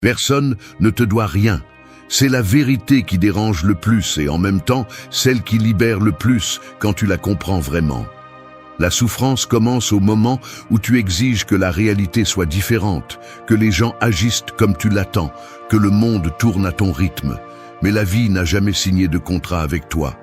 Personne ne te doit rien. C'est la vérité qui dérange le plus et en même temps celle qui libère le plus quand tu la comprends vraiment. La souffrance commence au moment où tu exiges que la réalité soit différente, que les gens agissent comme tu l'attends, que le monde tourne à ton rythme. Mais la vie n'a jamais signé de contrat avec toi.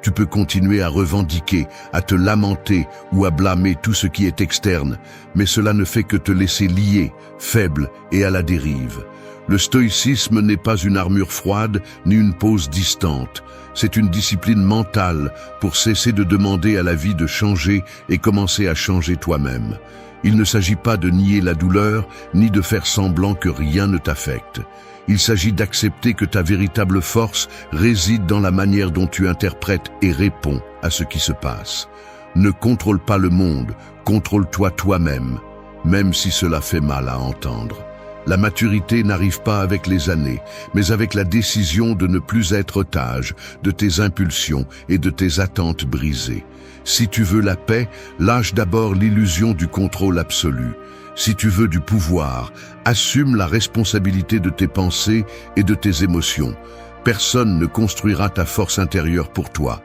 Tu peux continuer à revendiquer, à te lamenter ou à blâmer tout ce qui est externe, mais cela ne fait que te laisser lié, faible et à la dérive. Le stoïcisme n'est pas une armure froide ni une pose distante. C'est une discipline mentale pour cesser de demander à la vie de changer et commencer à changer toi-même. Il ne s'agit pas de nier la douleur ni de faire semblant que rien ne t'affecte. Il s'agit d'accepter que ta véritable force réside dans la manière dont tu interprètes et réponds à ce qui se passe. Ne contrôle pas le monde, contrôle-toi toi-même, même si cela fait mal à entendre. La maturité n'arrive pas avec les années, mais avec la décision de ne plus être otage de tes impulsions et de tes attentes brisées. Si tu veux la paix, lâche d'abord l'illusion du contrôle absolu. Si tu veux du pouvoir, assume la responsabilité de tes pensées et de tes émotions. Personne ne construira ta force intérieure pour toi.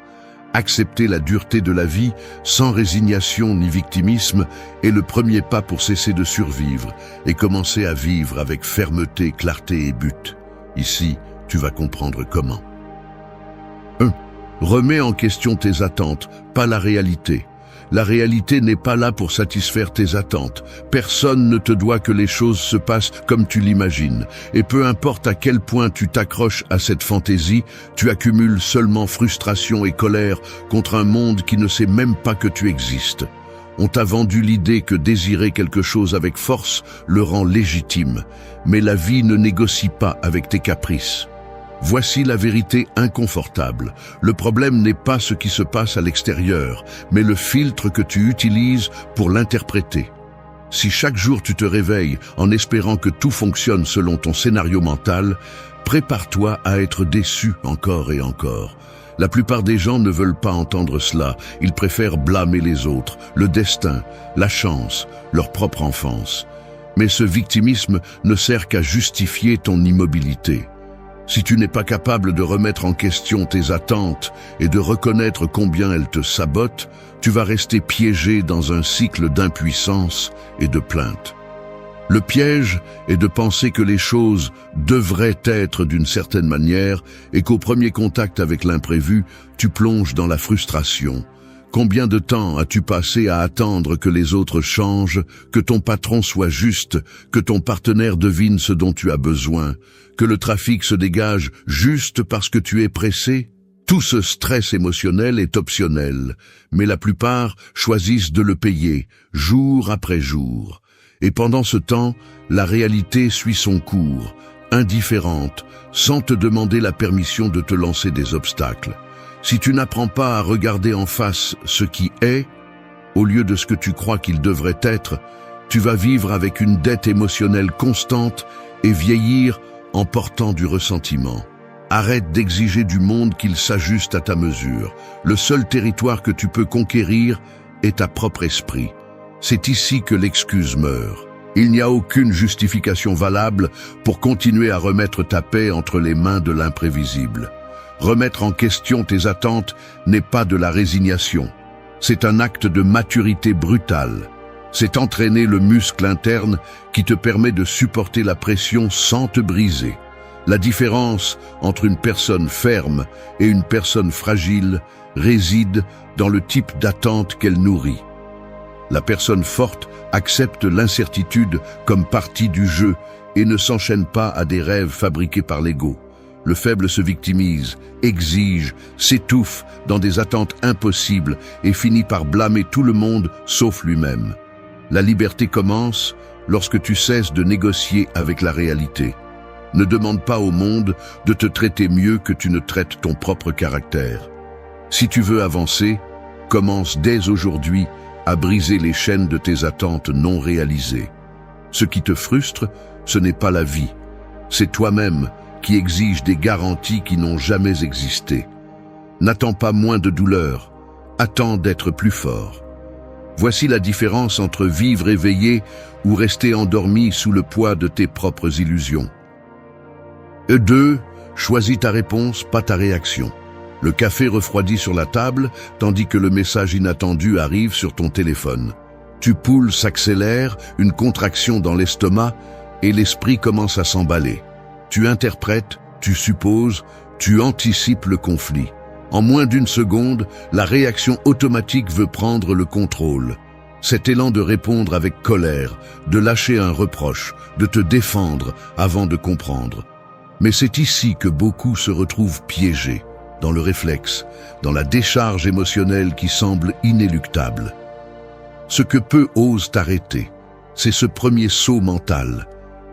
Accepter la dureté de la vie, sans résignation ni victimisme, est le premier pas pour cesser de survivre et commencer à vivre avec fermeté, clarté et but. Ici, tu vas comprendre comment. 1. Remets en question tes attentes, pas la réalité. La réalité n'est pas là pour satisfaire tes attentes. Personne ne te doit que les choses se passent comme tu l'imagines. Et peu importe à quel point tu t'accroches à cette fantaisie, tu accumules seulement frustration et colère contre un monde qui ne sait même pas que tu existes. On t'a vendu l'idée que désirer quelque chose avec force le rend légitime. Mais la vie ne négocie pas avec tes caprices. Voici la vérité inconfortable. Le problème n'est pas ce qui se passe à l'extérieur, mais le filtre que tu utilises pour l'interpréter. Si chaque jour tu te réveilles en espérant que tout fonctionne selon ton scénario mental, prépare-toi à être déçu encore et encore. La plupart des gens ne veulent pas entendre cela. Ils préfèrent blâmer les autres, le destin, la chance, leur propre enfance. Mais ce victimisme ne sert qu'à justifier ton immobilité. Si tu n'es pas capable de remettre en question tes attentes et de reconnaître combien elles te sabotent, tu vas rester piégé dans un cycle d'impuissance et de plainte. Le piège est de penser que les choses devraient être d'une certaine manière et qu'au premier contact avec l'imprévu, tu plonges dans la frustration. Combien de temps as-tu passé à attendre que les autres changent, que ton patron soit juste, que ton partenaire devine ce dont tu as besoin, que le trafic se dégage juste parce que tu es pressé? Tout ce stress émotionnel est optionnel, mais la plupart choisissent de le payer, jour après jour. Et pendant ce temps, la réalité suit son cours, indifférente, sans te demander la permission de te lancer des obstacles. Si tu n'apprends pas à regarder en face ce qui est, au lieu de ce que tu crois qu'il devrait être, tu vas vivre avec une dette émotionnelle constante et vieillir en portant du ressentiment. Arrête d'exiger du monde qu'il s'ajuste à ta mesure. Le seul territoire que tu peux conquérir est ta propre esprit. C'est ici que l'excuse meurt. Il n'y a aucune justification valable pour continuer à remettre ta paix entre les mains de l'imprévisible. Remettre en question tes attentes n'est pas de la résignation. C'est un acte de maturité brutale. C'est entraîner le muscle interne qui te permet de supporter la pression sans te briser. La différence entre une personne ferme et une personne fragile réside dans le type d'attente qu'elle nourrit. La personne forte accepte l'incertitude comme partie du jeu et ne s'enchaîne pas à des rêves fabriqués par l'ego. Le faible se victimise, exige, s'étouffe dans des attentes impossibles et finit par blâmer tout le monde sauf lui-même. La liberté commence lorsque tu cesses de négocier avec la réalité. Ne demande pas au monde de te traiter mieux que tu ne traites ton propre caractère. Si tu veux avancer, commence dès aujourd'hui à briser les chaînes de tes attentes non réalisées. Ce qui te frustre, ce n'est pas la vie, c'est toi-même qui exige des garanties qui n'ont jamais existé. N'attends pas moins de douleur, attends d'être plus fort. Voici la différence entre vivre éveillé ou rester endormi sous le poids de tes propres illusions. 2. Choisis ta réponse, pas ta réaction. Le café refroidit sur la table, tandis que le message inattendu arrive sur ton téléphone. Tu pouls s'accélère, une contraction dans l'estomac, et l'esprit commence à s'emballer. Tu interprètes, tu supposes, tu anticipes le conflit. En moins d'une seconde, la réaction automatique veut prendre le contrôle. Cet élan de répondre avec colère, de lâcher un reproche, de te défendre avant de comprendre. Mais c'est ici que beaucoup se retrouvent piégés, dans le réflexe, dans la décharge émotionnelle qui semble inéluctable. Ce que peu osent arrêter, c'est ce premier saut mental,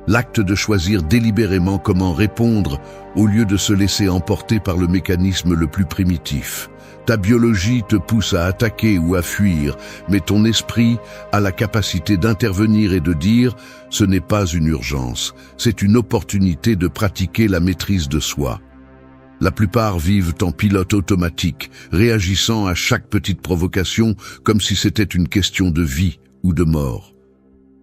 l'acte de choisir délibérément comment répondre au lieu de se laisser emporter par le mécanisme le plus primitif. Ta biologie te pousse à attaquer ou à fuir, mais ton esprit a la capacité d'intervenir et de dire « ce n'est pas une urgence, c'est une opportunité de pratiquer la maîtrise de soi ». La plupart vivent en pilote automatique, réagissant à chaque petite provocation comme si c'était une question de vie ou de mort.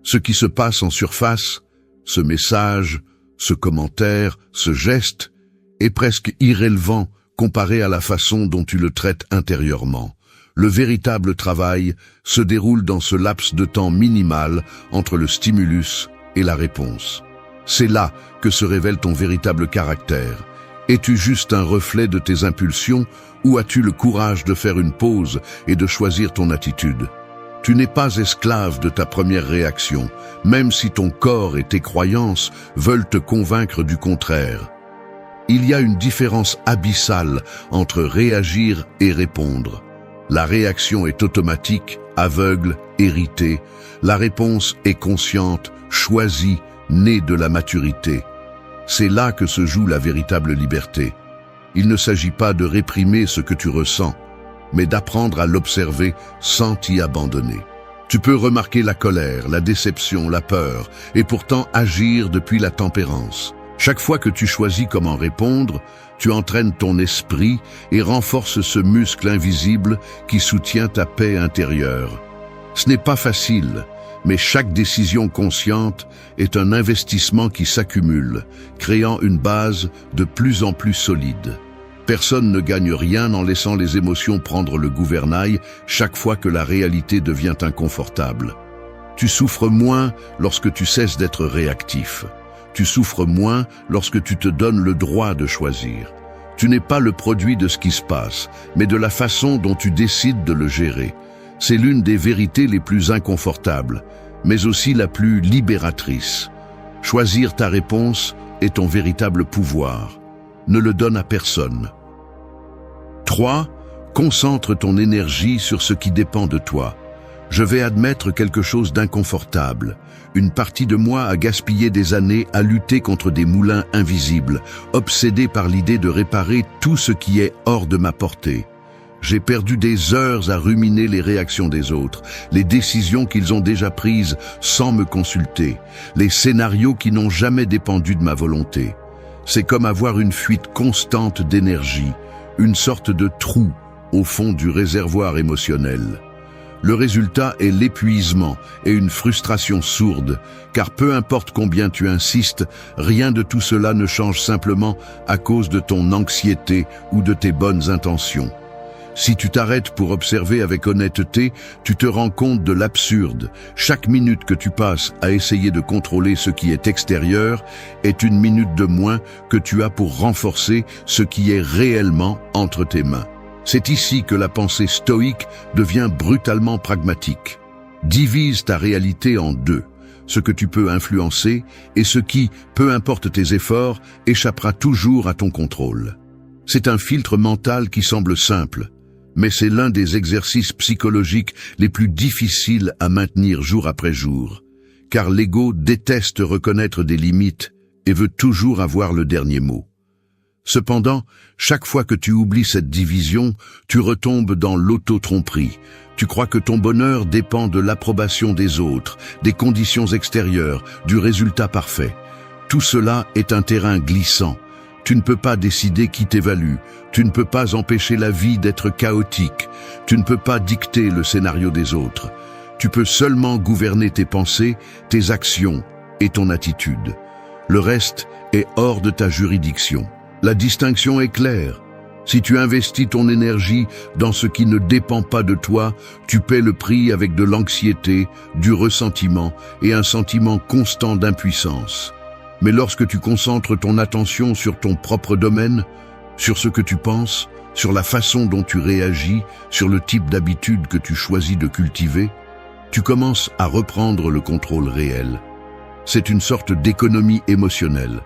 Ce qui se passe en surface, ce message, ce commentaire, ce geste, est presque irrélevant comparé à la façon dont tu le traites intérieurement. Le véritable travail se déroule dans ce laps de temps minimal entre le stimulus et la réponse. C'est là que se révèle ton véritable caractère. Es-tu juste un reflet de tes impulsions ou as-tu le courage de faire une pause et de choisir ton attitude? Tu n'es pas esclave de ta première réaction, même si ton corps et tes croyances veulent te convaincre du contraire. Il y a une différence abyssale entre réagir et répondre. La réaction est automatique, aveugle, héritée. La réponse est consciente, choisie, née de la maturité. C'est là que se joue la véritable liberté. Il ne s'agit pas de réprimer ce que tu ressens, mais d'apprendre à l'observer sans t'y abandonner. Tu peux remarquer la colère, la déception, la peur, et pourtant agir depuis la tempérance. Chaque fois que tu choisis comment répondre, tu entraînes ton esprit et renforces ce muscle invisible qui soutient ta paix intérieure. Ce n'est pas facile, mais chaque décision consciente est un investissement qui s'accumule, créant une base de plus en plus solide. Personne ne gagne rien en laissant les émotions prendre le gouvernail chaque fois que la réalité devient inconfortable. Tu souffres moins lorsque tu cesses d'être réactif. Tu souffres moins lorsque tu te donnes le droit de choisir. Tu n'es pas le produit de ce qui se passe, mais de la façon dont tu décides de le gérer. C'est l'une des vérités les plus inconfortables, mais aussi la plus libératrice. Choisir ta réponse est ton véritable pouvoir. Ne le donne à personne. 3. Concentre ton énergie sur ce qui dépend de toi. Je vais admettre quelque chose d'inconfortable. Une partie de moi a gaspillé des années à lutter contre des moulins invisibles, obsédé par l'idée de réparer tout ce qui est hors de ma portée. J'ai perdu des heures à ruminer les réactions des autres, les décisions qu'ils ont déjà prises sans me consulter, les scénarios qui n'ont jamais dépendu de ma volonté. C'est comme avoir une fuite constante d'énergie, une sorte de trou au fond du réservoir émotionnel. Le résultat est l'épuisement et une frustration sourde, car peu importe combien tu insistes, rien de tout cela ne change simplement à cause de ton anxiété ou de tes bonnes intentions. Si tu t'arrêtes pour observer avec honnêteté, tu te rends compte de l'absurde. Chaque minute que tu passes à essayer de contrôler ce qui est extérieur est une minute de moins que tu as pour renforcer ce qui est réellement entre tes mains. C'est ici que la pensée stoïque devient brutalement pragmatique. Divise ta réalité en deux, ce que tu peux influencer et ce qui, peu importe tes efforts, échappera toujours à ton contrôle. C'est un filtre mental qui semble simple, mais c'est l'un des exercices psychologiques les plus difficiles à maintenir jour après jour, car l'ego déteste reconnaître des limites et veut toujours avoir le dernier mot. Cependant, chaque fois que tu oublies cette division, tu retombes dans l'auto-tromperie. Tu crois que ton bonheur dépend de l'approbation des autres, des conditions extérieures, du résultat parfait. Tout cela est un terrain glissant. Tu ne peux pas décider qui t'évalue. Tu ne peux pas empêcher la vie d'être chaotique. Tu ne peux pas dicter le scénario des autres. Tu peux seulement gouverner tes pensées, tes actions et ton attitude. Le reste est hors de ta juridiction. La distinction est claire. Si tu investis ton énergie dans ce qui ne dépend pas de toi, tu paies le prix avec de l'anxiété, du ressentiment et un sentiment constant d'impuissance. Mais lorsque tu concentres ton attention sur ton propre domaine, sur ce que tu penses, sur la façon dont tu réagis, sur le type d'habitude que tu choisis de cultiver, tu commences à reprendre le contrôle réel. C'est une sorte d'économie émotionnelle.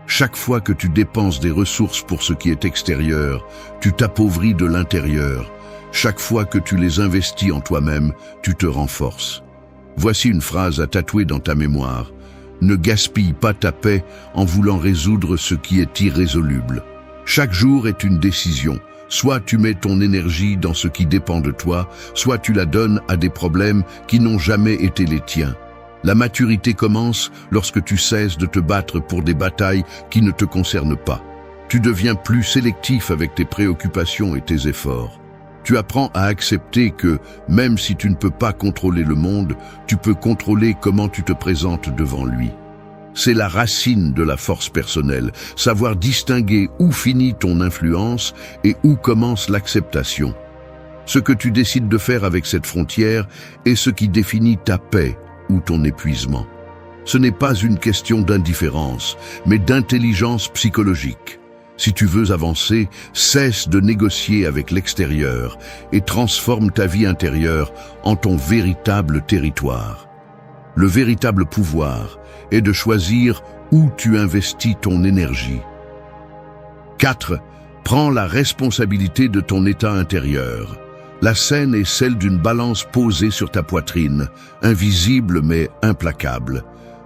Chaque fois que tu dépenses des ressources pour ce qui est extérieur, tu t'appauvris de l'intérieur. Chaque fois que tu les investis en toi-même, tu te renforces. Voici une phrase à tatouer dans ta mémoire. Ne gaspille pas ta paix en voulant résoudre ce qui est irrésoluble. Chaque jour est une décision. Soit tu mets ton énergie dans ce qui dépend de toi, soit tu la donnes à des problèmes qui n'ont jamais été les tiens. La maturité commence lorsque tu cesses de te battre pour des batailles qui ne te concernent pas. Tu deviens plus sélectif avec tes préoccupations et tes efforts. Tu apprends à accepter que, même si tu ne peux pas contrôler le monde, tu peux contrôler comment tu te présentes devant lui. C'est la racine de la force personnelle, savoir distinguer où finit ton influence et où commence l'acceptation. Ce que tu décides de faire avec cette frontière est ce qui définit ta paix ou ton épuisement. Ce n'est pas une question d'indifférence, mais d'intelligence psychologique. Si tu veux avancer, cesse de négocier avec l'extérieur et transforme ta vie intérieure en ton véritable territoire. Le véritable pouvoir est de choisir où tu investis ton énergie. 4. Prends la responsabilité de ton état intérieur. La scène est celle d'une balance posée sur ta poitrine, invisible mais implacable.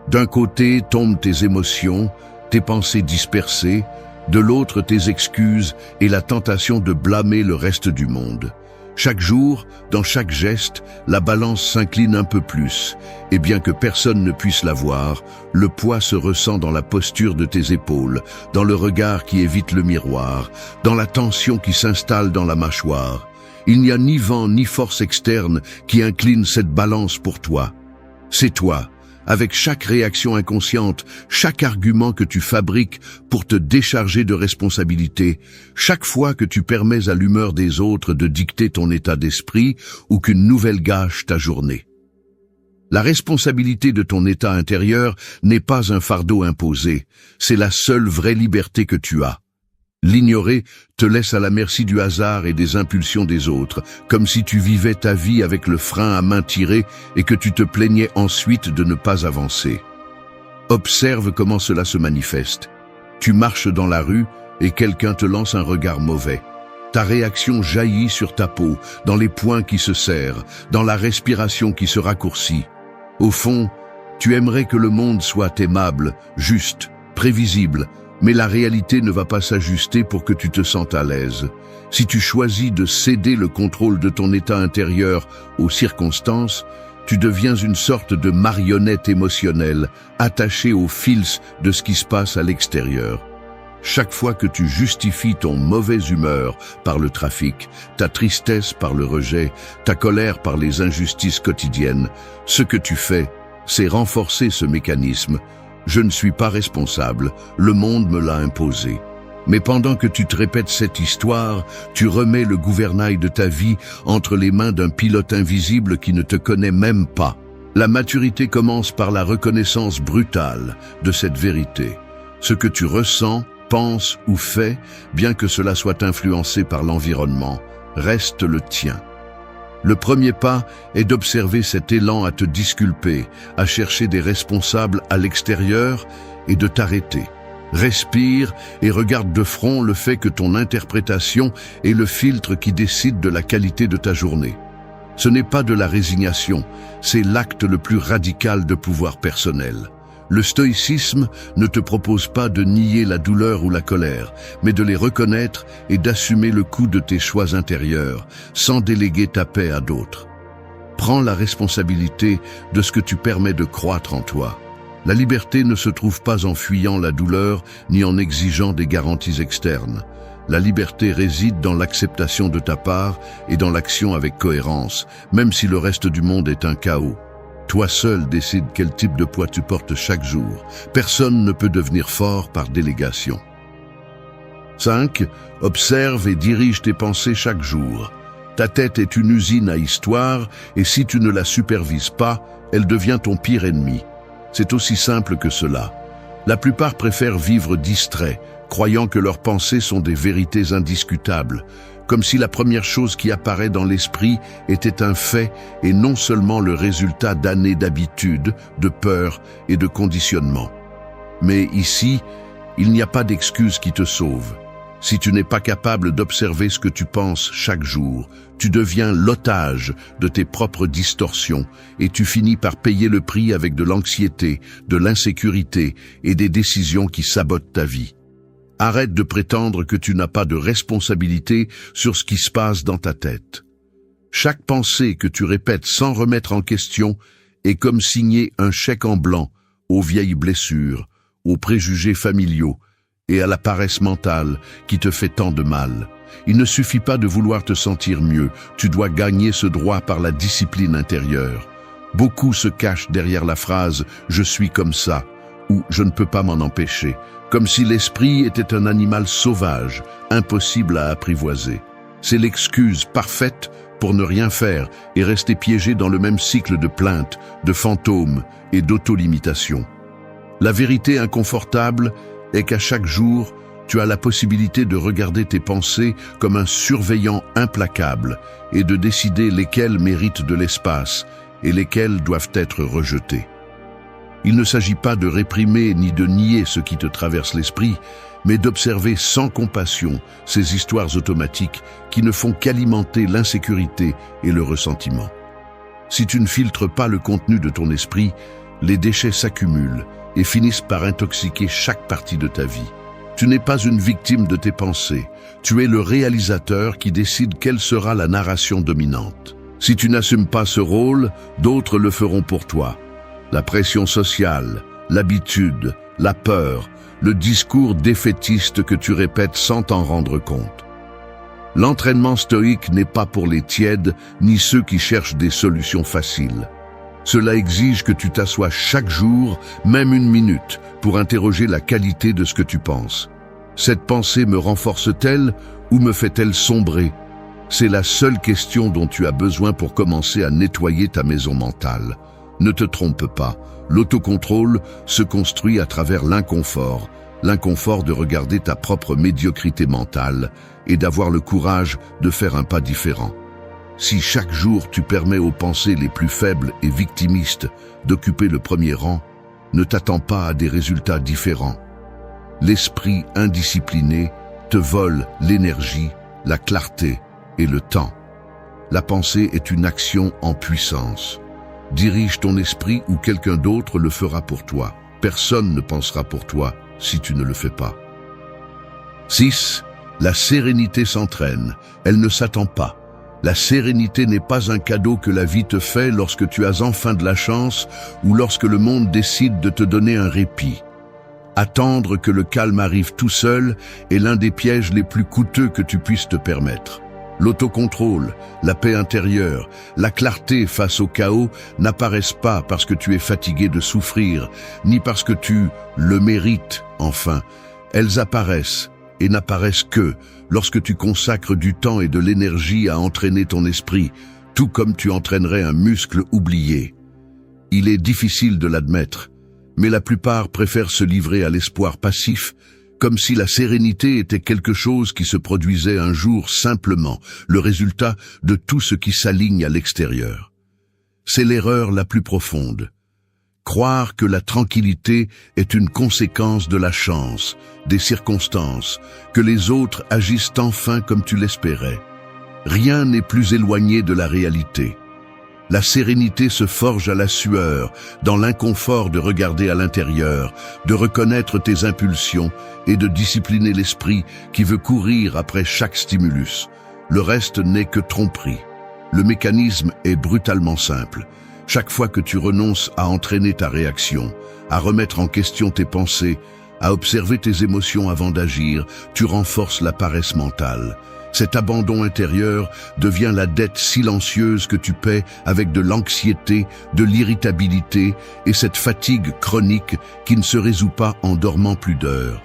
D'un côté tombent tes émotions, tes pensées dispersées, de l'autre tes excuses et la tentation de blâmer le reste du monde. Chaque jour, dans chaque geste, la balance s'incline un peu plus, et bien que personne ne puisse la voir, le poids se ressent dans la posture de tes épaules, dans le regard qui évite le miroir, dans la tension qui s'installe dans la mâchoire. Il n'y a ni vent ni force externe qui incline cette balance pour toi. C'est toi, avec chaque réaction inconsciente, chaque argument que tu fabriques pour te décharger de responsabilité, chaque fois que tu permets à l'humeur des autres de dicter ton état d'esprit ou qu'une nouvelle gâche ta journée. La responsabilité de ton état intérieur n'est pas un fardeau imposé, c'est la seule vraie liberté que tu as. L'ignorer te laisse à la merci du hasard et des impulsions des autres, comme si tu vivais ta vie avec le frein à main tiré et que tu te plaignais ensuite de ne pas avancer. Observe comment cela se manifeste. Tu marches dans la rue et quelqu'un te lance un regard mauvais. Ta réaction jaillit sur ta peau, dans les poings qui se serrent, dans la respiration qui se raccourcit. Au fond, tu aimerais que le monde soit aimable, juste, prévisible, mais la réalité ne va pas s'ajuster pour que tu te sentes à l'aise. Si tu choisis de céder le contrôle de ton état intérieur aux circonstances, tu deviens une sorte de marionnette émotionnelle, attachée aux fils de ce qui se passe à l'extérieur. Chaque fois que tu justifies ton mauvaise humeur par le trafic, ta tristesse par le rejet, ta colère par les injustices quotidiennes, ce que tu fais, c'est renforcer ce mécanisme. Je ne suis pas responsable, le monde me l'a imposé. Mais pendant que tu te répètes cette histoire, tu remets le gouvernail de ta vie entre les mains d'un pilote invisible qui ne te connaît même pas. La maturité commence par la reconnaissance brutale de cette vérité. Ce que tu ressens, penses ou fais, bien que cela soit influencé par l'environnement, reste le tien. Le premier pas est d'observer cet élan à te disculper, à chercher des responsables à l'extérieur et de t'arrêter. Respire et regarde de front le fait que ton interprétation est le filtre qui décide de la qualité de ta journée. Ce n'est pas de la résignation, c'est l'acte le plus radical de pouvoir personnel. Le stoïcisme ne te propose pas de nier la douleur ou la colère, mais de les reconnaître et d'assumer le coût de tes choix intérieurs, sans déléguer ta paix à d'autres. Prends la responsabilité de ce que tu permets de croître en toi. La liberté ne se trouve pas en fuyant la douleur ni en exigeant des garanties externes. La liberté réside dans l'acceptation de ta part et dans l'action avec cohérence, même si le reste du monde est un chaos. Toi seul décides quel type de poids tu portes chaque jour. Personne ne peut devenir fort par délégation. 5. Observe et dirige tes pensées chaque jour. Ta tête est une usine à histoire et si tu ne la supervises pas, elle devient ton pire ennemi. C'est aussi simple que cela. La plupart préfèrent vivre distraits, croyant que leurs pensées sont des vérités indiscutables, comme si la première chose qui apparaît dans l'esprit était un fait et non seulement le résultat d'années d'habitude, de peur et de conditionnement. Mais ici, il n'y a pas d'excuse qui te sauve. Si tu n'es pas capable d'observer ce que tu penses chaque jour, tu deviens l'otage de tes propres distorsions et tu finis par payer le prix avec de l'anxiété, de l'insécurité et des décisions qui sabotent ta vie. Arrête de prétendre que tu n'as pas de responsabilité sur ce qui se passe dans ta tête. Chaque pensée que tu répètes sans remettre en question est comme signer un chèque en blanc aux vieilles blessures, aux préjugés familiaux et à la paresse mentale qui te fait tant de mal. Il ne suffit pas de vouloir te sentir mieux, tu dois gagner ce droit par la discipline intérieure. Beaucoup se cachent derrière la phrase « je suis comme ça » ou « je ne peux pas m'en empêcher », comme si l'esprit était un animal sauvage, impossible à apprivoiser. C'est l'excuse parfaite pour ne rien faire et rester piégé dans le même cycle de plaintes, de fantômes et d'autolimitation. La vérité inconfortable est qu'à chaque jour, tu as la possibilité de regarder tes pensées comme un surveillant implacable et de décider lesquelles méritent de l'espace et lesquelles doivent être rejetées. Il ne s'agit pas de réprimer ni de nier ce qui te traverse l'esprit, mais d'observer sans compassion ces histoires automatiques qui ne font qu'alimenter l'insécurité et le ressentiment. Si tu ne filtres pas le contenu de ton esprit, les déchets s'accumulent et finissent par intoxiquer chaque partie de ta vie. Tu n'es pas une victime de tes pensées, tu es le réalisateur qui décide quelle sera la narration dominante. Si tu n'assumes pas ce rôle, d'autres le feront pour toi. La pression sociale, l'habitude, la peur, le discours défaitiste que tu répètes sans t'en rendre compte. L'entraînement stoïque n'est pas pour les tièdes ni ceux qui cherchent des solutions faciles. Cela exige que tu t'assoies chaque jour, même une minute, pour interroger la qualité de ce que tu penses. Cette pensée me renforce-t-elle ou me fait-elle sombrer? C'est la seule question dont tu as besoin pour commencer à nettoyer ta maison mentale. Ne te trompe pas, l'autocontrôle se construit à travers l'inconfort de regarder ta propre médiocrité mentale et d'avoir le courage de faire un pas différent. Si chaque jour tu permets aux pensées les plus faibles et victimistes d'occuper le premier rang, ne t'attends pas à des résultats différents. L'esprit indiscipliné te vole l'énergie, la clarté et le temps. La pensée est une action en puissance. Dirige ton esprit ou quelqu'un d'autre le fera pour toi. Personne ne pensera pour toi si tu ne le fais pas. 6. La sérénité s'entraîne. Elle ne s'attend pas. La sérénité n'est pas un cadeau que la vie te fait lorsque tu as enfin de la chance ou lorsque le monde décide de te donner un répit. Attendre que le calme arrive tout seul est l'un des pièges les plus coûteux que tu puisses te permettre. L'autocontrôle, la paix intérieure, la clarté face au chaos n'apparaissent pas parce que tu es fatigué de souffrir, ni parce que tu le mérites, enfin. Elles apparaissent et n'apparaissent que lorsque tu consacres du temps et de l'énergie à entraîner ton esprit, tout comme tu entraînerais un muscle oublié. Il est difficile de l'admettre, mais la plupart préfèrent se livrer à l'espoir passif, comme si la sérénité était quelque chose qui se produisait un jour simplement, le résultat de tout ce qui s'aligne à l'extérieur. C'est l'erreur la plus profonde. Croire que la tranquillité est une conséquence de la chance, des circonstances, que les autres agissent enfin comme tu l'espérais. Rien n'est plus éloigné de la réalité. La sérénité se forge à la sueur, dans l'inconfort de regarder à l'intérieur, de reconnaître tes impulsions et de discipliner l'esprit qui veut courir après chaque stimulus. Le reste n'est que tromperie. Le mécanisme est brutalement simple. Chaque fois que tu renonces à entraîner ta réaction, à remettre en question tes pensées, à observer tes émotions avant d'agir, tu renforces la paresse mentale. Cet abandon intérieur devient la dette silencieuse que tu paies avec de l'anxiété, de l'irritabilité et cette fatigue chronique qui ne se résout pas en dormant plus d'heures.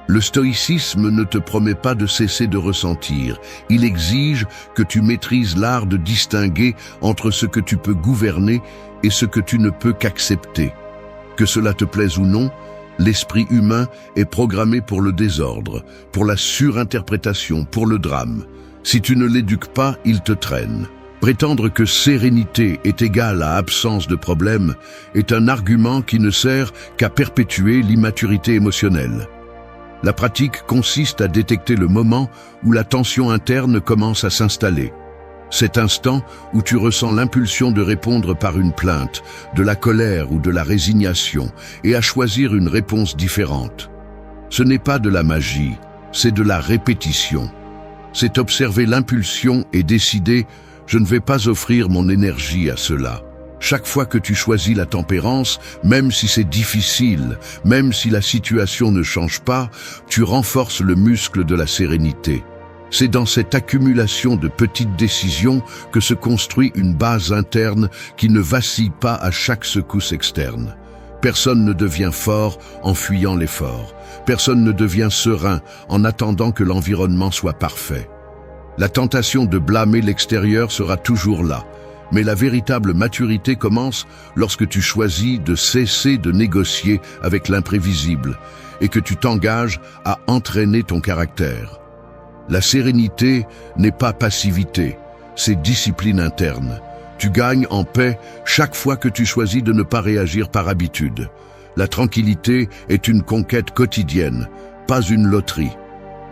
Le stoïcisme ne te promet pas de cesser de ressentir. Il exige que tu maîtrises l'art de distinguer entre ce que tu peux gouverner et ce que tu ne peux qu'accepter. Que cela te plaise ou non, l'esprit humain est programmé pour le désordre, pour la surinterprétation, pour le drame. Si tu ne l'éduques pas, il te traîne. Prétendre que sérénité est égale à absence de problème est un argument qui ne sert qu'à perpétuer l'immaturité émotionnelle. La pratique consiste à détecter le moment où la tension interne commence à s'installer. Cet instant où tu ressens l'impulsion de répondre par une plainte, de la colère ou de la résignation, et à choisir une réponse différente. Ce n'est pas de la magie, c'est de la répétition. C'est observer l'impulsion et décider « je ne vais pas offrir mon énergie à cela ». Chaque fois que tu choisis la tempérance, même si c'est difficile, même si la situation ne change pas, tu renforces le muscle de la sérénité. C'est dans cette accumulation de petites décisions que se construit une base interne qui ne vacille pas à chaque secousse externe. Personne ne devient fort en fuyant l'effort. Personne ne devient serein en attendant que l'environnement soit parfait. La tentation de blâmer l'extérieur sera toujours là, mais la véritable maturité commence lorsque tu choisis de cesser de négocier avec l'imprévisible et que tu t'engages à entraîner ton caractère. La sérénité n'est pas passivité, c'est discipline interne. Tu gagnes en paix chaque fois que tu choisis de ne pas réagir par habitude. La tranquillité est une conquête quotidienne, pas une loterie.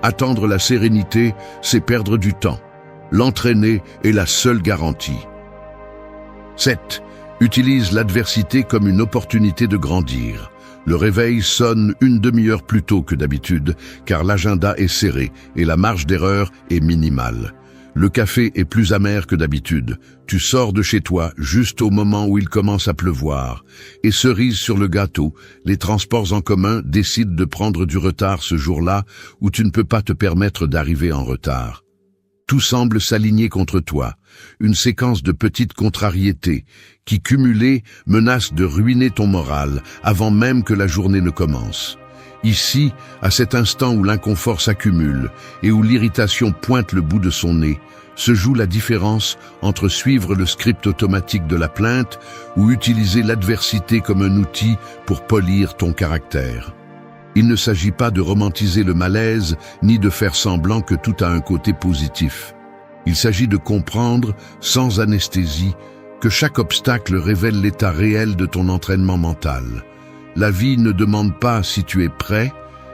Attendre la sérénité, c'est perdre du temps. L'entraîner est la seule garantie. 7. Utilise l'adversité comme une opportunité de grandir. Le réveil sonne une demi-heure plus tôt que d'habitude, car l'agenda est serré et la marge d'erreur est minimale. Le café est plus amer que d'habitude. Tu sors de chez toi juste au moment où il commence à pleuvoir. Et cerise sur le gâteau, les transports en commun décident de prendre du retard ce jour-là où tu ne peux pas te permettre d'arriver en retard. Tout semble s'aligner contre toi, une séquence de petites contrariétés qui, cumulées, menacent de ruiner ton moral avant même que la journée ne commence. Ici, à cet instant où l'inconfort s'accumule et où l'irritation pointe le bout de son nez, se joue la différence entre suivre le script automatique de la plainte ou utiliser l'adversité comme un outil pour polir ton caractère. Il ne s'agit pas de romantiser le malaise, ni de faire semblant que tout a un côté positif. Il s'agit de comprendre, sans anesthésie, que chaque obstacle révèle l'état réel de ton entraînement mental. La vie ne demande pas si tu es prêt,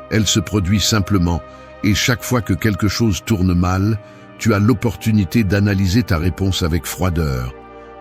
elle se produit simplement, et chaque fois que quelque chose tourne mal, tu as l'opportunité d'analyser ta réponse avec froideur.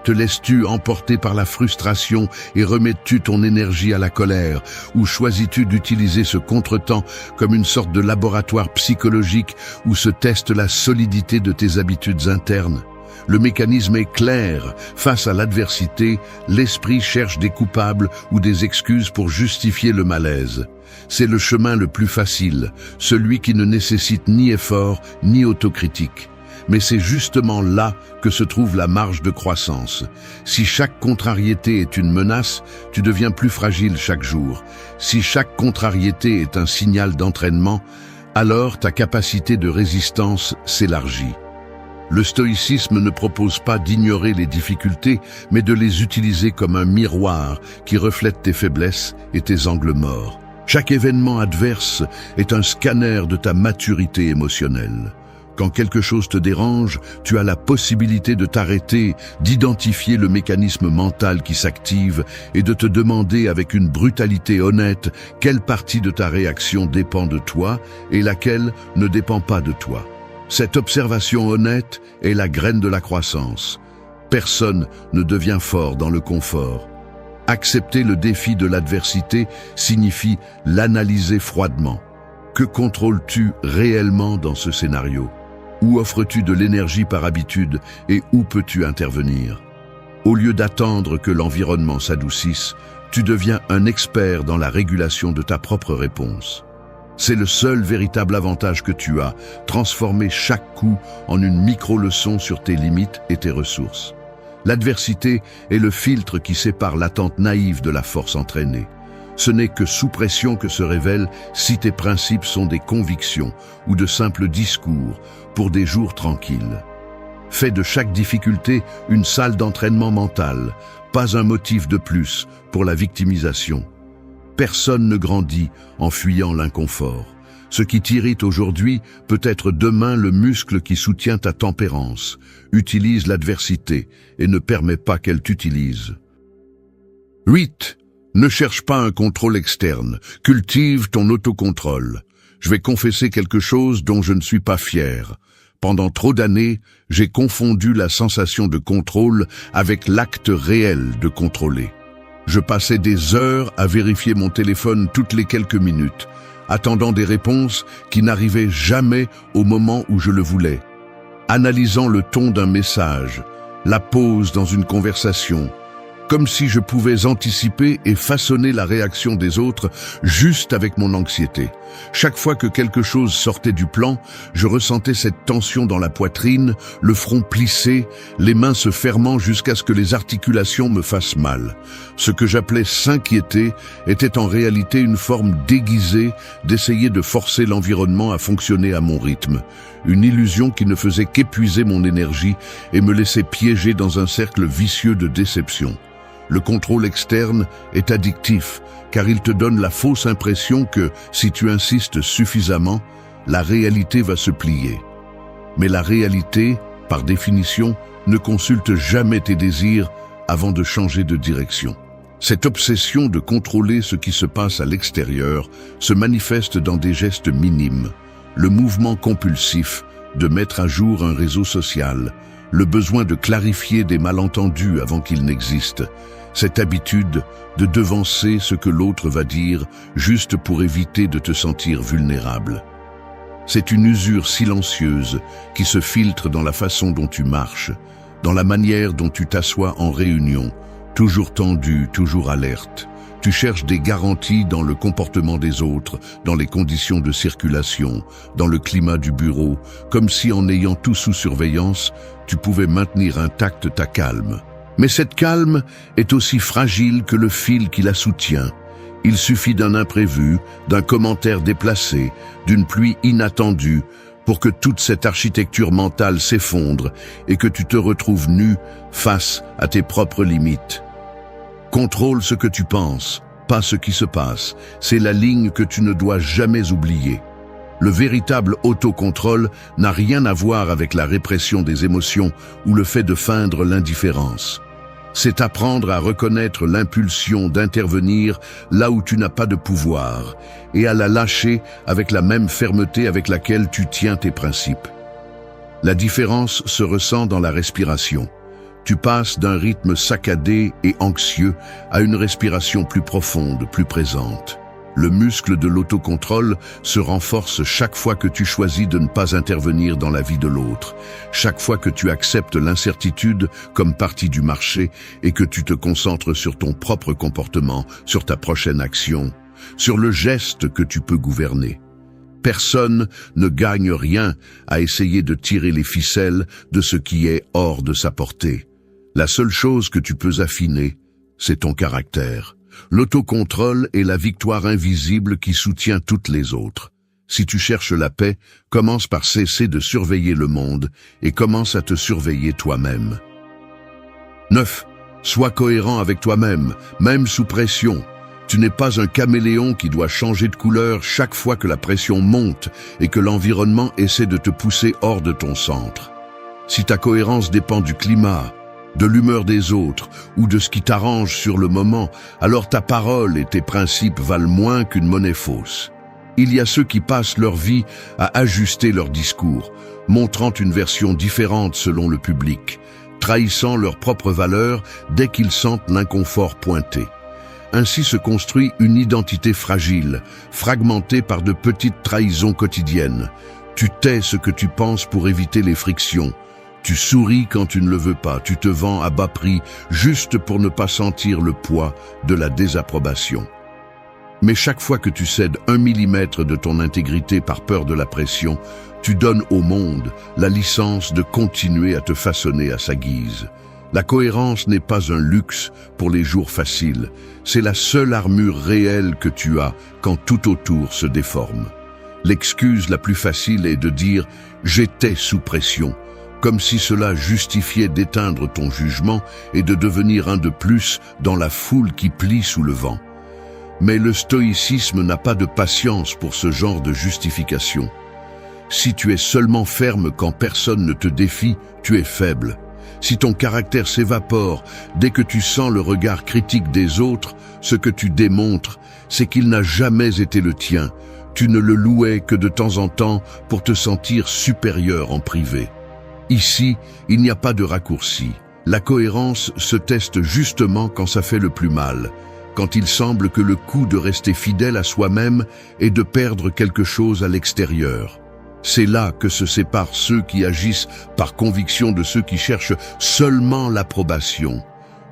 Te laisses-tu emporter par la frustration et remets-tu ton énergie à la colère, ou choisis-tu d'utiliser ce contretemps comme une sorte de laboratoire psychologique où se teste la solidité de tes habitudes internes? Le mécanisme est clair. Face à l'adversité, l'esprit cherche des coupables ou des excuses pour justifier le malaise. C'est le chemin le plus facile, celui qui ne nécessite ni effort ni autocritique. Mais c'est justement là que se trouve la marge de croissance. Si chaque contrariété est une menace, tu deviens plus fragile chaque jour. Si chaque contrariété est un signal d'entraînement, alors ta capacité de résistance s'élargit. Le stoïcisme ne propose pas d'ignorer les difficultés, mais de les utiliser comme un miroir qui reflète tes faiblesses et tes angles morts. Chaque événement adverse est un scanner de ta maturité émotionnelle. Quand quelque chose te dérange, tu as la possibilité de t'arrêter, d'identifier le mécanisme mental qui s'active et de te demander avec une brutalité honnête quelle partie de ta réaction dépend de toi et laquelle ne dépend pas de toi. Cette observation honnête est la graine de la croissance. Personne ne devient fort dans le confort. Accepter le défi de l'adversité signifie l'analyser froidement. Que contrôles-tu réellement dans ce scénario ? Où offres-tu de l'énergie par habitude et où peux-tu intervenir? Au lieu d'attendre que l'environnement s'adoucisse, tu deviens un expert dans la régulation de ta propre réponse. C'est le seul véritable avantage que tu as, transformer chaque coup en une micro-leçon sur tes limites et tes ressources. L'adversité est le filtre qui sépare l'attente naïve de la force entraînée. Ce n'est que sous pression que se révèle si tes principes sont des convictions ou de simples discours pour des jours tranquilles. Fais de chaque difficulté une salle d'entraînement mental, pas un motif de plus pour la victimisation. Personne ne grandit en fuyant l'inconfort. Ce qui t'irrite aujourd'hui peut être demain le muscle qui soutient ta tempérance. Utilise l'adversité et ne permets pas qu'elle t'utilise. 8. Ne cherche pas un contrôle externe. Cultive ton autocontrôle. Je vais confesser quelque chose dont je ne suis pas fier. Pendant trop d'années, j'ai confondu la sensation de contrôle avec l'acte réel de contrôler. Je passais des heures à vérifier mon téléphone toutes les quelques minutes, attendant des réponses qui n'arrivaient jamais au moment où je le voulais, analysant le ton d'un message, la pause dans une conversation, comme si je pouvais anticiper et façonner la réaction des autres juste avec mon anxiété. Chaque fois que quelque chose sortait du plan, je ressentais cette tension dans la poitrine, le front plissé, les mains se fermant jusqu'à ce que les articulations me fassent mal. Ce que j'appelais s'inquiéter était en réalité une forme déguisée d'essayer de forcer l'environnement à fonctionner à mon rythme. Une illusion qui ne faisait qu'épuiser mon énergie et me laissait piéger dans un cercle vicieux de déception. Le contrôle externe est addictif, car il te donne la fausse impression que, si tu insistes suffisamment, la réalité va se plier. Mais la réalité, par définition, ne consulte jamais tes désirs avant de changer de direction. Cette obsession de contrôler ce qui se passe à l'extérieur se manifeste dans des gestes minimes. Le mouvement compulsif de mettre à jour un réseau social, le besoin de clarifier des malentendus avant qu'ils n'existent, cette habitude de devancer ce que l'autre va dire juste pour éviter de te sentir vulnérable. C'est une usure silencieuse qui se filtre dans la façon dont tu marches, dans la manière dont tu t'assois en réunion, toujours tendu, toujours alerte. Tu cherches des garanties dans le comportement des autres, dans les conditions de circulation, dans le climat du bureau, comme si en ayant tout sous surveillance, tu pouvais maintenir intacte ta calme. Mais cette calme est aussi fragile que le fil qui la soutient. Il suffit d'un imprévu, d'un commentaire déplacé, d'une pluie inattendue pour que toute cette architecture mentale s'effondre et que tu te retrouves nu face à tes propres limites. Contrôle ce que tu penses, pas ce qui se passe. C'est la ligne que tu ne dois jamais oublier. Le véritable autocontrôle n'a rien à voir avec la répression des émotions ou le fait de feindre l'indifférence. C'est apprendre à reconnaître l'impulsion d'intervenir là où tu n'as pas de pouvoir et à la lâcher avec la même fermeté avec laquelle tu tiens tes principes. La différence se ressent dans la respiration. Tu passes d'un rythme saccadé et anxieux à une respiration plus profonde, plus présente. Le muscle de l'autocontrôle se renforce chaque fois que tu choisis de ne pas intervenir dans la vie de l'autre, chaque fois que tu acceptes l'incertitude comme partie du marché et que tu te concentres sur ton propre comportement, sur ta prochaine action, sur le geste que tu peux gouverner. Personne ne gagne rien à essayer de tirer les ficelles de ce qui est hors de sa portée. La seule chose que tu peux affiner, c'est ton caractère. L'autocontrôle est la victoire invisible qui soutient toutes les autres. Si tu cherches la paix, commence par cesser de surveiller le monde et commence à te surveiller toi-même. 9. Sois cohérent avec toi-même, même sous pression. Tu n'es pas un caméléon qui doit changer de couleur chaque fois que la pression monte et que l'environnement essaie de te pousser hors de ton centre. Si ta cohérence dépend du climat, de l'humeur des autres ou de ce qui t'arrange sur le moment, alors ta parole et tes principes valent moins qu'une monnaie fausse. Il y a ceux qui passent leur vie à ajuster leur discours, montrant une version différente selon le public, trahissant leurs propres valeurs dès qu'ils sentent l'inconfort pointer. Ainsi se construit une identité fragile, fragmentée par de petites trahisons quotidiennes. Tu tais ce que tu penses pour éviter les frictions. Tu souris quand tu ne le veux pas, tu te vends à bas prix juste pour ne pas sentir le poids de la désapprobation. Mais chaque fois que tu cèdes 1 millimètre de ton intégrité par peur de la pression, tu donnes au monde la licence de continuer à te façonner à sa guise. La cohérence n'est pas un luxe pour les jours faciles, c'est la seule armure réelle que tu as quand tout autour se déforme. L'excuse la plus facile est de dire « j'étais sous pression », comme si cela justifiait d'éteindre ton jugement et de devenir un de plus dans la foule qui plie sous le vent. Mais le stoïcisme n'a pas de patience pour ce genre de justification. Si tu es seulement ferme quand personne ne te défie, tu es faible. Si ton caractère s'évapore dès que tu sens le regard critique des autres, ce que tu démontres, c'est qu'il n'a jamais été le tien. Tu ne le louais que de temps en temps pour te sentir supérieur en privé. Ici, il n'y a pas de raccourci. La cohérence se teste justement quand ça fait le plus mal, quand il semble que le coût de rester fidèle à soi-même est de perdre quelque chose à l'extérieur. C'est là que se séparent ceux qui agissent par conviction de ceux qui cherchent seulement l'approbation.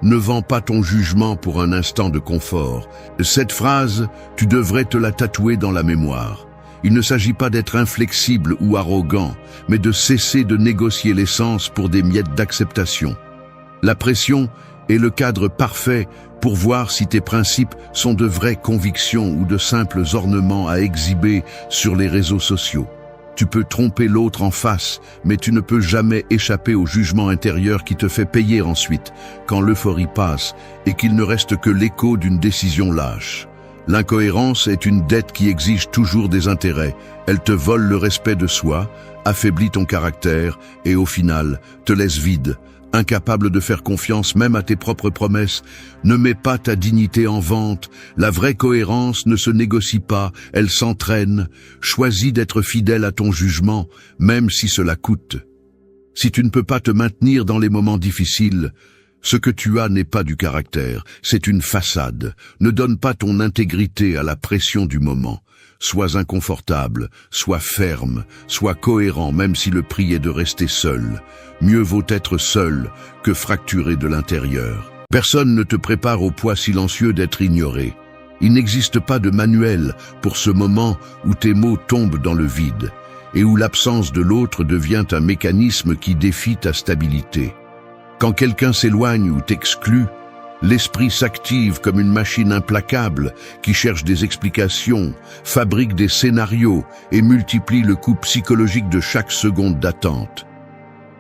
Ne vends pas ton jugement pour un instant de confort. Cette phrase, tu devrais te la tatouer dans la mémoire. Il ne s'agit pas d'être inflexible ou arrogant, mais de cesser de négocier l'essence pour des miettes d'acceptation. La pression est le cadre parfait pour voir si tes principes sont de vraies convictions ou de simples ornements à exhiber sur les réseaux sociaux. Tu peux tromper l'autre en face, mais tu ne peux jamais échapper au jugement intérieur qui te fait payer ensuite, quand l'euphorie passe et qu'il ne reste que l'écho d'une décision lâche. L'incohérence est une dette qui exige toujours des intérêts. Elle te vole le respect de soi, affaiblit ton caractère et au final te laisse vide, incapable de faire confiance même à tes propres promesses. Ne mets pas ta dignité en vente. La vraie cohérence ne se négocie pas, elle s'entraîne. Choisis d'être fidèle à ton jugement, même si cela coûte. Si tu ne peux pas te maintenir dans les moments difficiles, ce que tu as n'est pas du caractère, c'est une façade. Ne donne pas ton intégrité à la pression du moment. Sois inconfortable, sois ferme, sois cohérent même si le prix est de rester seul. Mieux vaut être seul que fracturé de l'intérieur. Personne ne te prépare au poids silencieux d'être ignoré. Il n'existe pas de manuel pour ce moment où tes mots tombent dans le vide et où l'absence de l'autre devient un mécanisme qui défie ta stabilité. Quand quelqu'un s'éloigne ou t'exclut, l'esprit s'active comme une machine implacable qui cherche des explications, fabrique des scénarios et multiplie le coût psychologique de chaque seconde d'attente.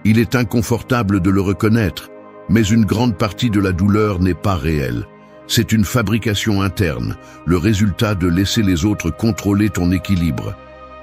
Il est inconfortable de le reconnaître, mais une grande partie de la douleur n'est pas réelle. C'est une fabrication interne, le résultat de laisser les autres contrôler ton équilibre.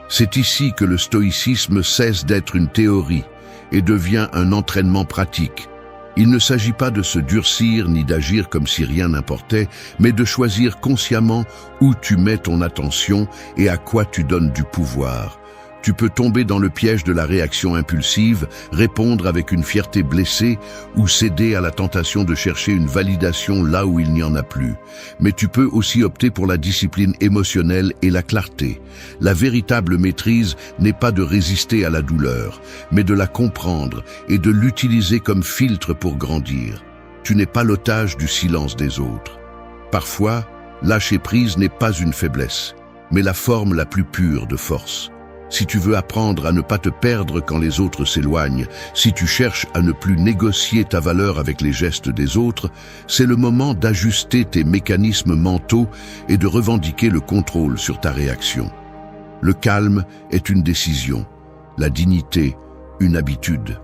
C'est ici que le stoïcisme cesse d'être une théorie et devient un entraînement pratique. Il ne s'agit pas de se durcir ni d'agir comme si rien n'importait, mais de choisir consciemment où tu mets ton attention et à quoi tu donnes du pouvoir. Tu peux tomber dans le piège de la réaction impulsive, répondre avec une fierté blessée ou céder à la tentation de chercher une validation là où il n'y en a plus. Mais tu peux aussi opter pour la discipline émotionnelle et la clarté. La véritable maîtrise n'est pas de résister à la douleur, mais de la comprendre et de l'utiliser comme filtre pour grandir. Tu n'es pas l'otage du silence des autres. Parfois, lâcher prise n'est pas une faiblesse, mais la forme la plus pure de force. Si tu veux apprendre à ne pas te perdre quand les autres s'éloignent, si tu cherches à ne plus négocier ta valeur avec les gestes des autres, c'est le moment d'ajuster tes mécanismes mentaux et de revendiquer le contrôle sur ta réaction. Le calme est une décision, la dignité, une habitude.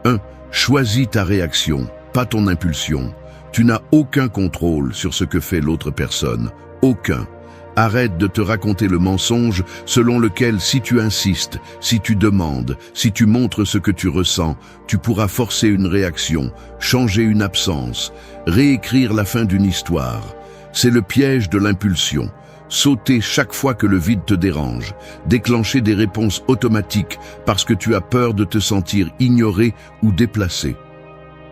1. Choisis ta réaction, pas ton impulsion. Tu n'as aucun contrôle sur ce que fait l'autre personne, aucun. Arrête de te raconter le mensonge selon lequel si tu insistes, si tu demandes, si tu montres ce que tu ressens, tu pourras forcer une réaction, changer une absence, réécrire la fin d'une histoire. C'est le piège de l'impulsion. Sauter chaque fois que le vide te dérange, déclencher des réponses automatiques parce que tu as peur de te sentir ignoré ou déplacé.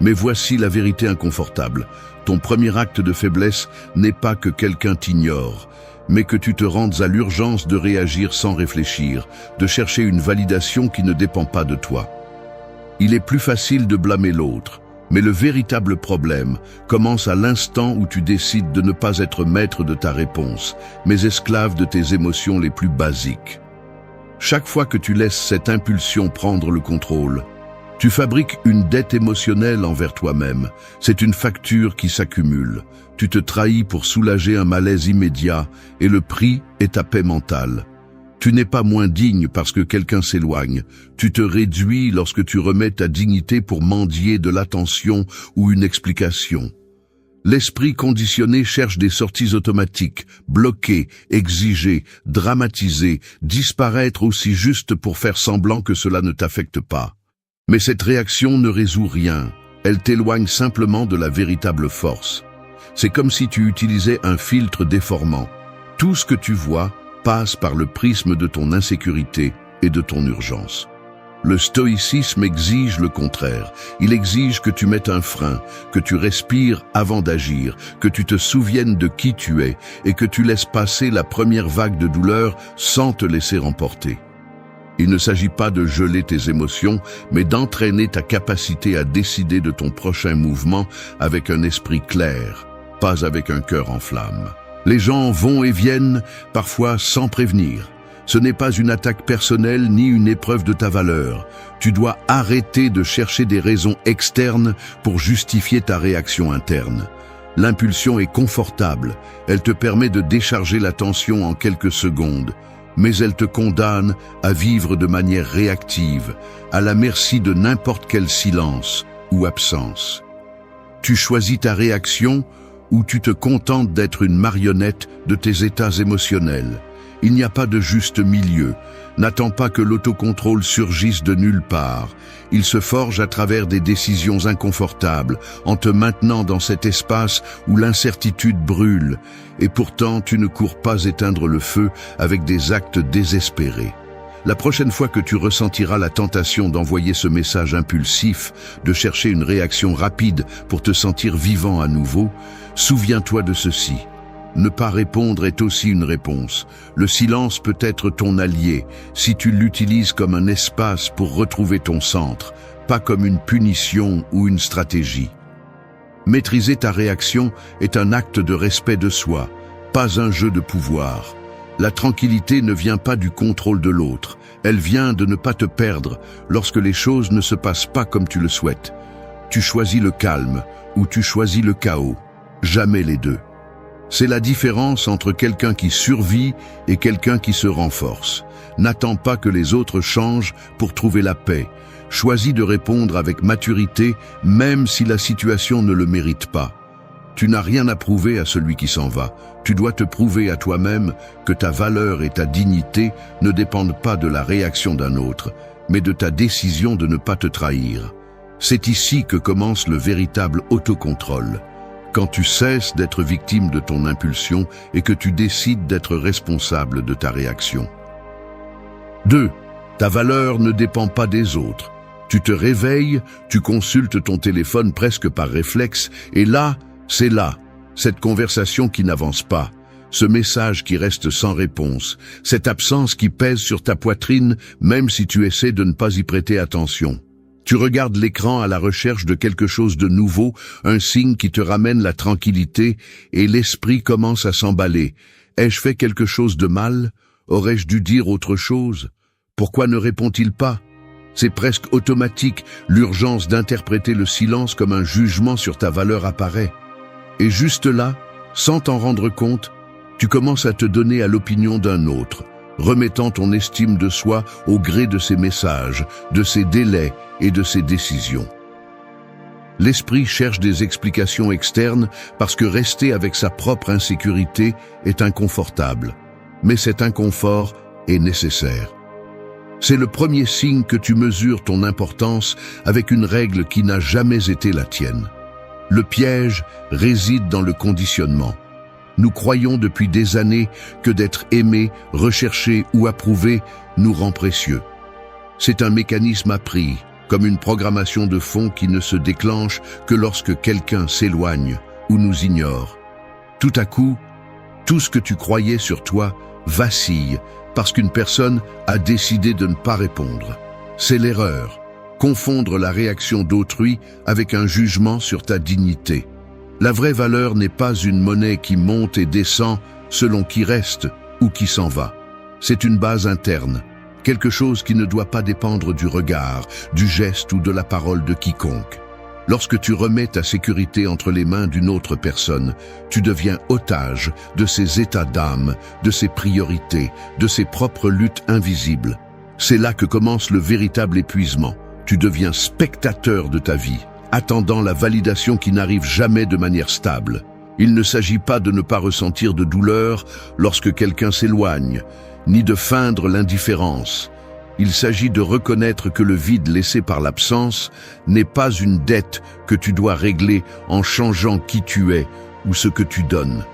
Mais voici la vérité inconfortable. Ton premier acte de faiblesse n'est pas que quelqu'un t'ignore, mais que tu te rendes à l'urgence de réagir sans réfléchir, de chercher une validation qui ne dépend pas de toi. Il est plus facile de blâmer l'autre, Mais le véritable problème commence à l'instant où tu décides de ne pas être maître de ta réponse, mais esclave de tes émotions les plus basiques. Chaque fois que tu laisses cette impulsion prendre le contrôle, tu fabriques une dette émotionnelle envers toi-même. C'est une facture qui s'accumule. Tu te trahis pour soulager un malaise immédiat et le prix est ta paix mentale. Tu n'es pas moins digne parce que quelqu'un s'éloigne. Tu te réduis lorsque tu remets ta dignité pour mendier de l'attention ou une explication. L'esprit conditionné cherche des sorties automatiques, bloquer, exiger, dramatiser, disparaître aussi juste pour faire semblant que cela ne t'affecte pas. Mais cette réaction ne résout rien. Elle t'éloigne simplement de la véritable force. C'est comme si tu utilisais un filtre déformant. Tout ce que tu vois passe par le prisme de ton insécurité et de ton urgence. Le stoïcisme exige le contraire. Il exige que tu mettes un frein, que tu respires avant d'agir, que tu te souviennes de qui tu es et que tu laisses passer la première vague de douleur sans te laisser emporter. Il ne s'agit pas de geler tes émotions, mais d'entraîner ta capacité à décider de ton prochain mouvement avec un esprit clair, pas avec un cœur en flammes. Les gens vont et viennent, parfois sans prévenir. Ce n'est pas une attaque personnelle ni une épreuve de ta valeur. Tu dois arrêter de chercher des raisons externes pour justifier ta réaction interne. L'impulsion est confortable, elle te permet de décharger la tension en quelques secondes, mais elle te condamne à vivre de manière réactive, à la merci de n'importe quel silence ou absence. Tu choisis ta réaction ou tu te contentes d'être une marionnette de tes états émotionnels. Il n'y a pas de juste milieu. N'attends pas que l'autocontrôle surgisse de nulle part. Il se forge à travers des décisions inconfortables, en te maintenant dans cet espace où l'incertitude brûle. Et pourtant, tu ne cours pas éteindre le feu avec des actes désespérés. La prochaine fois que tu ressentiras la tentation d'envoyer ce message impulsif, de chercher une réaction rapide pour te sentir vivant à nouveau, souviens-toi de ceci. Ne pas répondre est aussi une réponse. Le silence peut être ton allié si tu l'utilises comme un espace pour retrouver ton centre, pas comme une punition ou une stratégie. Maîtriser ta réaction est un acte de respect de soi, pas un jeu de pouvoir. La tranquillité ne vient pas du contrôle de l'autre, elle vient de ne pas te perdre lorsque les choses ne se passent pas comme tu le souhaites. Tu choisis le calme ou tu choisis le chaos, jamais les deux. C'est la différence entre quelqu'un qui survit et quelqu'un qui se renforce. N'attends pas que les autres changent pour trouver la paix. Choisis de répondre avec maturité, même si la situation ne le mérite pas. Tu n'as rien à prouver à celui qui s'en va. Tu dois te prouver à toi-même que ta valeur et ta dignité ne dépendent pas de la réaction d'un autre, mais de ta décision de ne pas te trahir. C'est ici que commence le véritable autocontrôle. Quand tu cesses d'être victime de ton impulsion et que tu décides d'être responsable de ta réaction. 2. Ta valeur ne dépend pas des autres. Tu te réveilles, tu consultes ton téléphone presque par réflexe, et là, c'est là, cette conversation qui n'avance pas, ce message qui reste sans réponse, cette absence qui pèse sur ta poitrine même si tu essaies de ne pas y prêter attention. Tu regardes l'écran à la recherche de quelque chose de nouveau, un signe qui te ramène la tranquillité, et l'esprit commence à s'emballer. Ai-je fait quelque chose de mal? Aurais-je dû dire autre chose? Pourquoi ne répond-il pas? C'est presque automatique, l'urgence d'interpréter le silence comme un jugement sur ta valeur apparaît. Et juste là, sans t'en rendre compte, tu commences à te donner à l'opinion d'un autre, remettant ton estime de soi au gré de ses messages, de ses délais et de ses décisions. L'esprit cherche des explications externes parce que rester avec sa propre insécurité est inconfortable. Mais cet inconfort est nécessaire. C'est le premier signe que tu mesures ton importance avec une règle qui n'a jamais été la tienne. Le piège réside dans le conditionnement. Nous croyons depuis des années que d'être aimé, recherché ou approuvé nous rend précieux. C'est un mécanisme appris, comme une programmation de fond qui ne se déclenche que lorsque quelqu'un s'éloigne ou nous ignore. Tout à coup, tout ce que tu croyais sur toi vacille parce qu'une personne a décidé de ne pas répondre. C'est l'erreur. confondre la réaction d'autrui avec un jugement sur ta dignité. La vraie valeur n'est pas une monnaie qui monte et descend selon qui reste ou qui s'en va. C'est une base interne, quelque chose qui ne doit pas dépendre du regard, du geste ou de la parole de quiconque. Lorsque tu remets ta sécurité entre les mains d'une autre personne, tu deviens otage de ses états d'âme, de ses priorités, de ses propres luttes invisibles. C'est là que commence le véritable épuisement. Tu deviens spectateur de ta vie, attendant la validation qui n'arrive jamais de manière stable. Il ne s'agit pas de ne pas ressentir de douleur lorsque quelqu'un s'éloigne, ni de feindre l'indifférence. Il s'agit de reconnaître que le vide laissé par l'absence n'est pas une dette que tu dois régler en changeant qui tu es ou ce que tu donnes.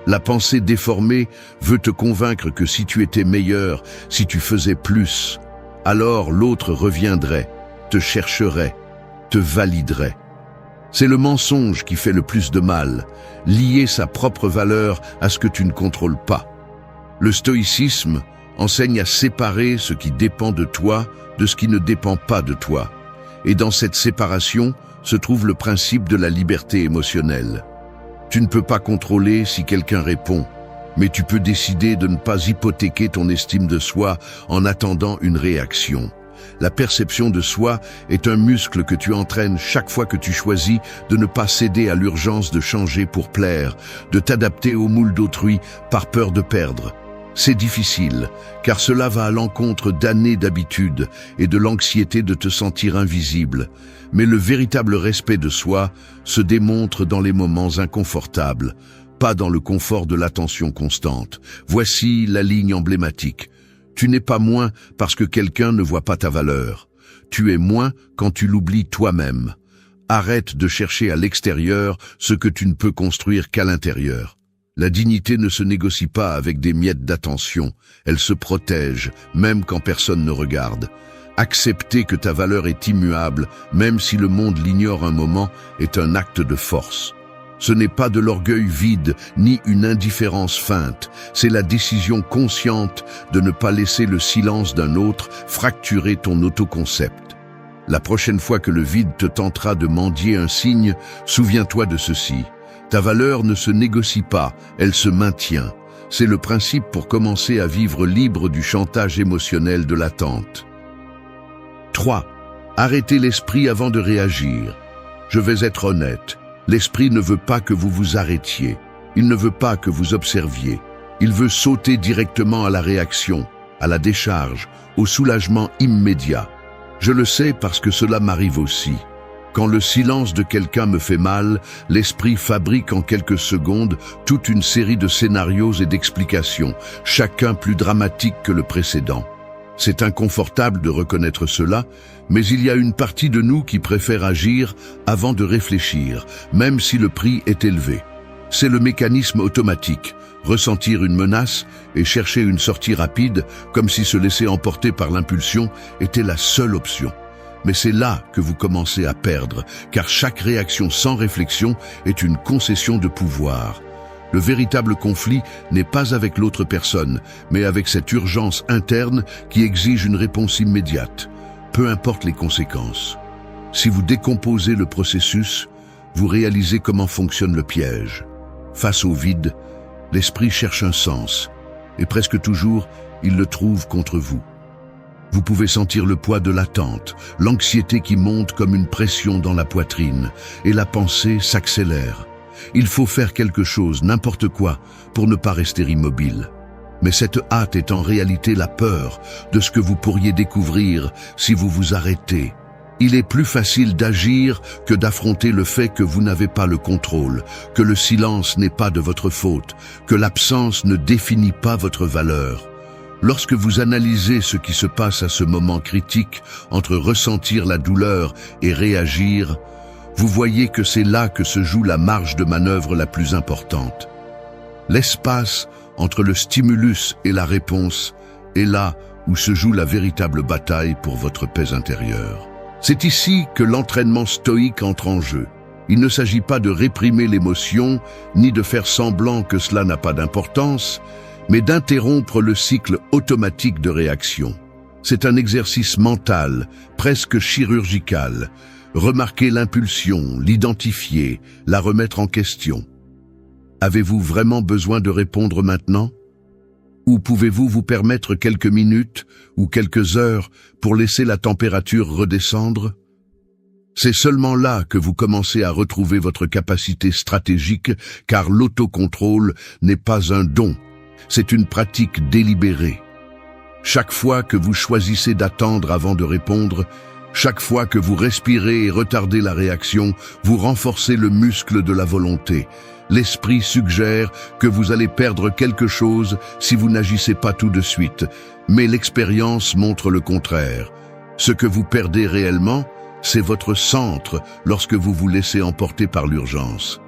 La pensée déformée veut te convaincre que si tu étais meilleur, si tu faisais plus, alors l'autre reviendrait, te chercherait, te validerait. C'est le mensonge qui fait le plus de mal, lier sa propre valeur à ce que tu ne contrôles pas. Le stoïcisme enseigne à séparer ce qui dépend de toi de ce qui ne dépend pas de toi. Et dans cette séparation se trouve le principe de la liberté émotionnelle. Tu ne peux pas contrôler si quelqu'un répond, mais tu peux décider de ne pas hypothéquer ton estime de soi en attendant une réaction. La perception de soi est un muscle que tu entraînes chaque fois que tu choisis de ne pas céder à l'urgence de changer pour plaire, de t'adapter au moule d'autrui par peur de perdre. C'est difficile, car cela va à l'encontre d'années d'habitude et de l'anxiété de te sentir invisible. Mais le véritable respect de soi se démontre dans les moments inconfortables, pas dans le confort de l'attention constante. Voici la ligne emblématique. Tu n'es pas moins parce que quelqu'un ne voit pas ta valeur. Tu es moins quand tu l'oublies toi-même. Arrête de chercher à l'extérieur ce que tu ne peux construire qu'à l'intérieur. La dignité ne se négocie pas avec des miettes d'attention, elle se protège, même quand personne ne regarde. Accepter que ta valeur est immuable, même si le monde l'ignore un moment, est un acte de force. Ce n'est pas de l'orgueil vide, ni une indifférence feinte, c'est la décision consciente de ne pas laisser le silence d'un autre fracturer ton autoconcept. La prochaine fois que le vide te tentera de mendier un signe, souviens-toi de ceci. Ta valeur ne se négocie pas, elle se maintient. C'est le principe pour commencer à vivre libre du chantage émotionnel de l'attente. 3. Arrêtez l'esprit avant de réagir. Je vais être honnête, l'esprit ne veut pas que vous vous arrêtiez. Il ne veut pas que vous observiez. Il veut sauter directement à la réaction, à la décharge, au soulagement immédiat. Je le sais parce que cela m'arrive aussi. Quand le silence de quelqu'un me fait mal, l'esprit fabrique en quelques secondes toute une série de scénarios et d'explications, chacun plus dramatique que le précédent. C'est inconfortable de reconnaître cela, mais il y a une partie de nous qui préfère agir avant de réfléchir, même si le prix est élevé. C'est le mécanisme automatique, ressentir une menace et chercher une sortie rapide, comme si se laisser emporter par l'impulsion était la seule option. Mais c'est là que vous commencez à perdre, car chaque réaction sans réflexion est une concession de pouvoir. Le véritable conflit n'est pas avec l'autre personne, mais avec cette urgence interne qui exige une réponse immédiate, peu importe les conséquences. Si vous décomposez le processus, vous réalisez comment fonctionne le piège. Face au vide, l'esprit cherche un sens, et presque toujours, il le trouve contre vous. Vous pouvez sentir le poids de l'attente, l'anxiété qui monte comme une pression dans la poitrine, et la pensée s'accélère. Il faut faire quelque chose, n'importe quoi, pour ne pas rester immobile. Mais cette hâte est en réalité la peur de ce que vous pourriez découvrir si vous vous arrêtez. Il est plus facile d'agir que d'affronter le fait que vous n'avez pas le contrôle, que le silence n'est pas de votre faute, que l'absence ne définit pas votre valeur. Lorsque vous analysez ce qui se passe à ce moment critique entre ressentir la douleur et réagir, vous voyez que c'est là que se joue la marge de manœuvre la plus importante. L'espace entre le stimulus et la réponse est là où se joue la véritable bataille pour votre paix intérieure. C'est ici que l'entraînement stoïque entre en jeu. Il ne s'agit pas de réprimer l'émotion, ni de faire semblant que cela n'a pas d'importance, mais d'interrompre le cycle automatique de réaction. C'est un exercice mental, presque chirurgical. Remarquez l'impulsion, l'identifier, la remettre en question. Avez-vous vraiment besoin de répondre maintenant? Ou pouvez-vous vous permettre quelques minutes ou quelques heures pour laisser la température redescendre? C'est seulement là que vous commencez à retrouver votre capacité stratégique, car l'autocontrôle n'est pas un don, c'est une pratique délibérée. Chaque fois que vous choisissez d'attendre avant de répondre, chaque fois que vous respirez et retardez la réaction, vous renforcez le muscle de la volonté. L'esprit suggère que vous allez perdre quelque chose si vous n'agissez pas tout de suite, mais l'expérience montre le contraire. Ce que vous perdez réellement, c'est votre centre lorsque vous vous laissez emporter par l'urgence.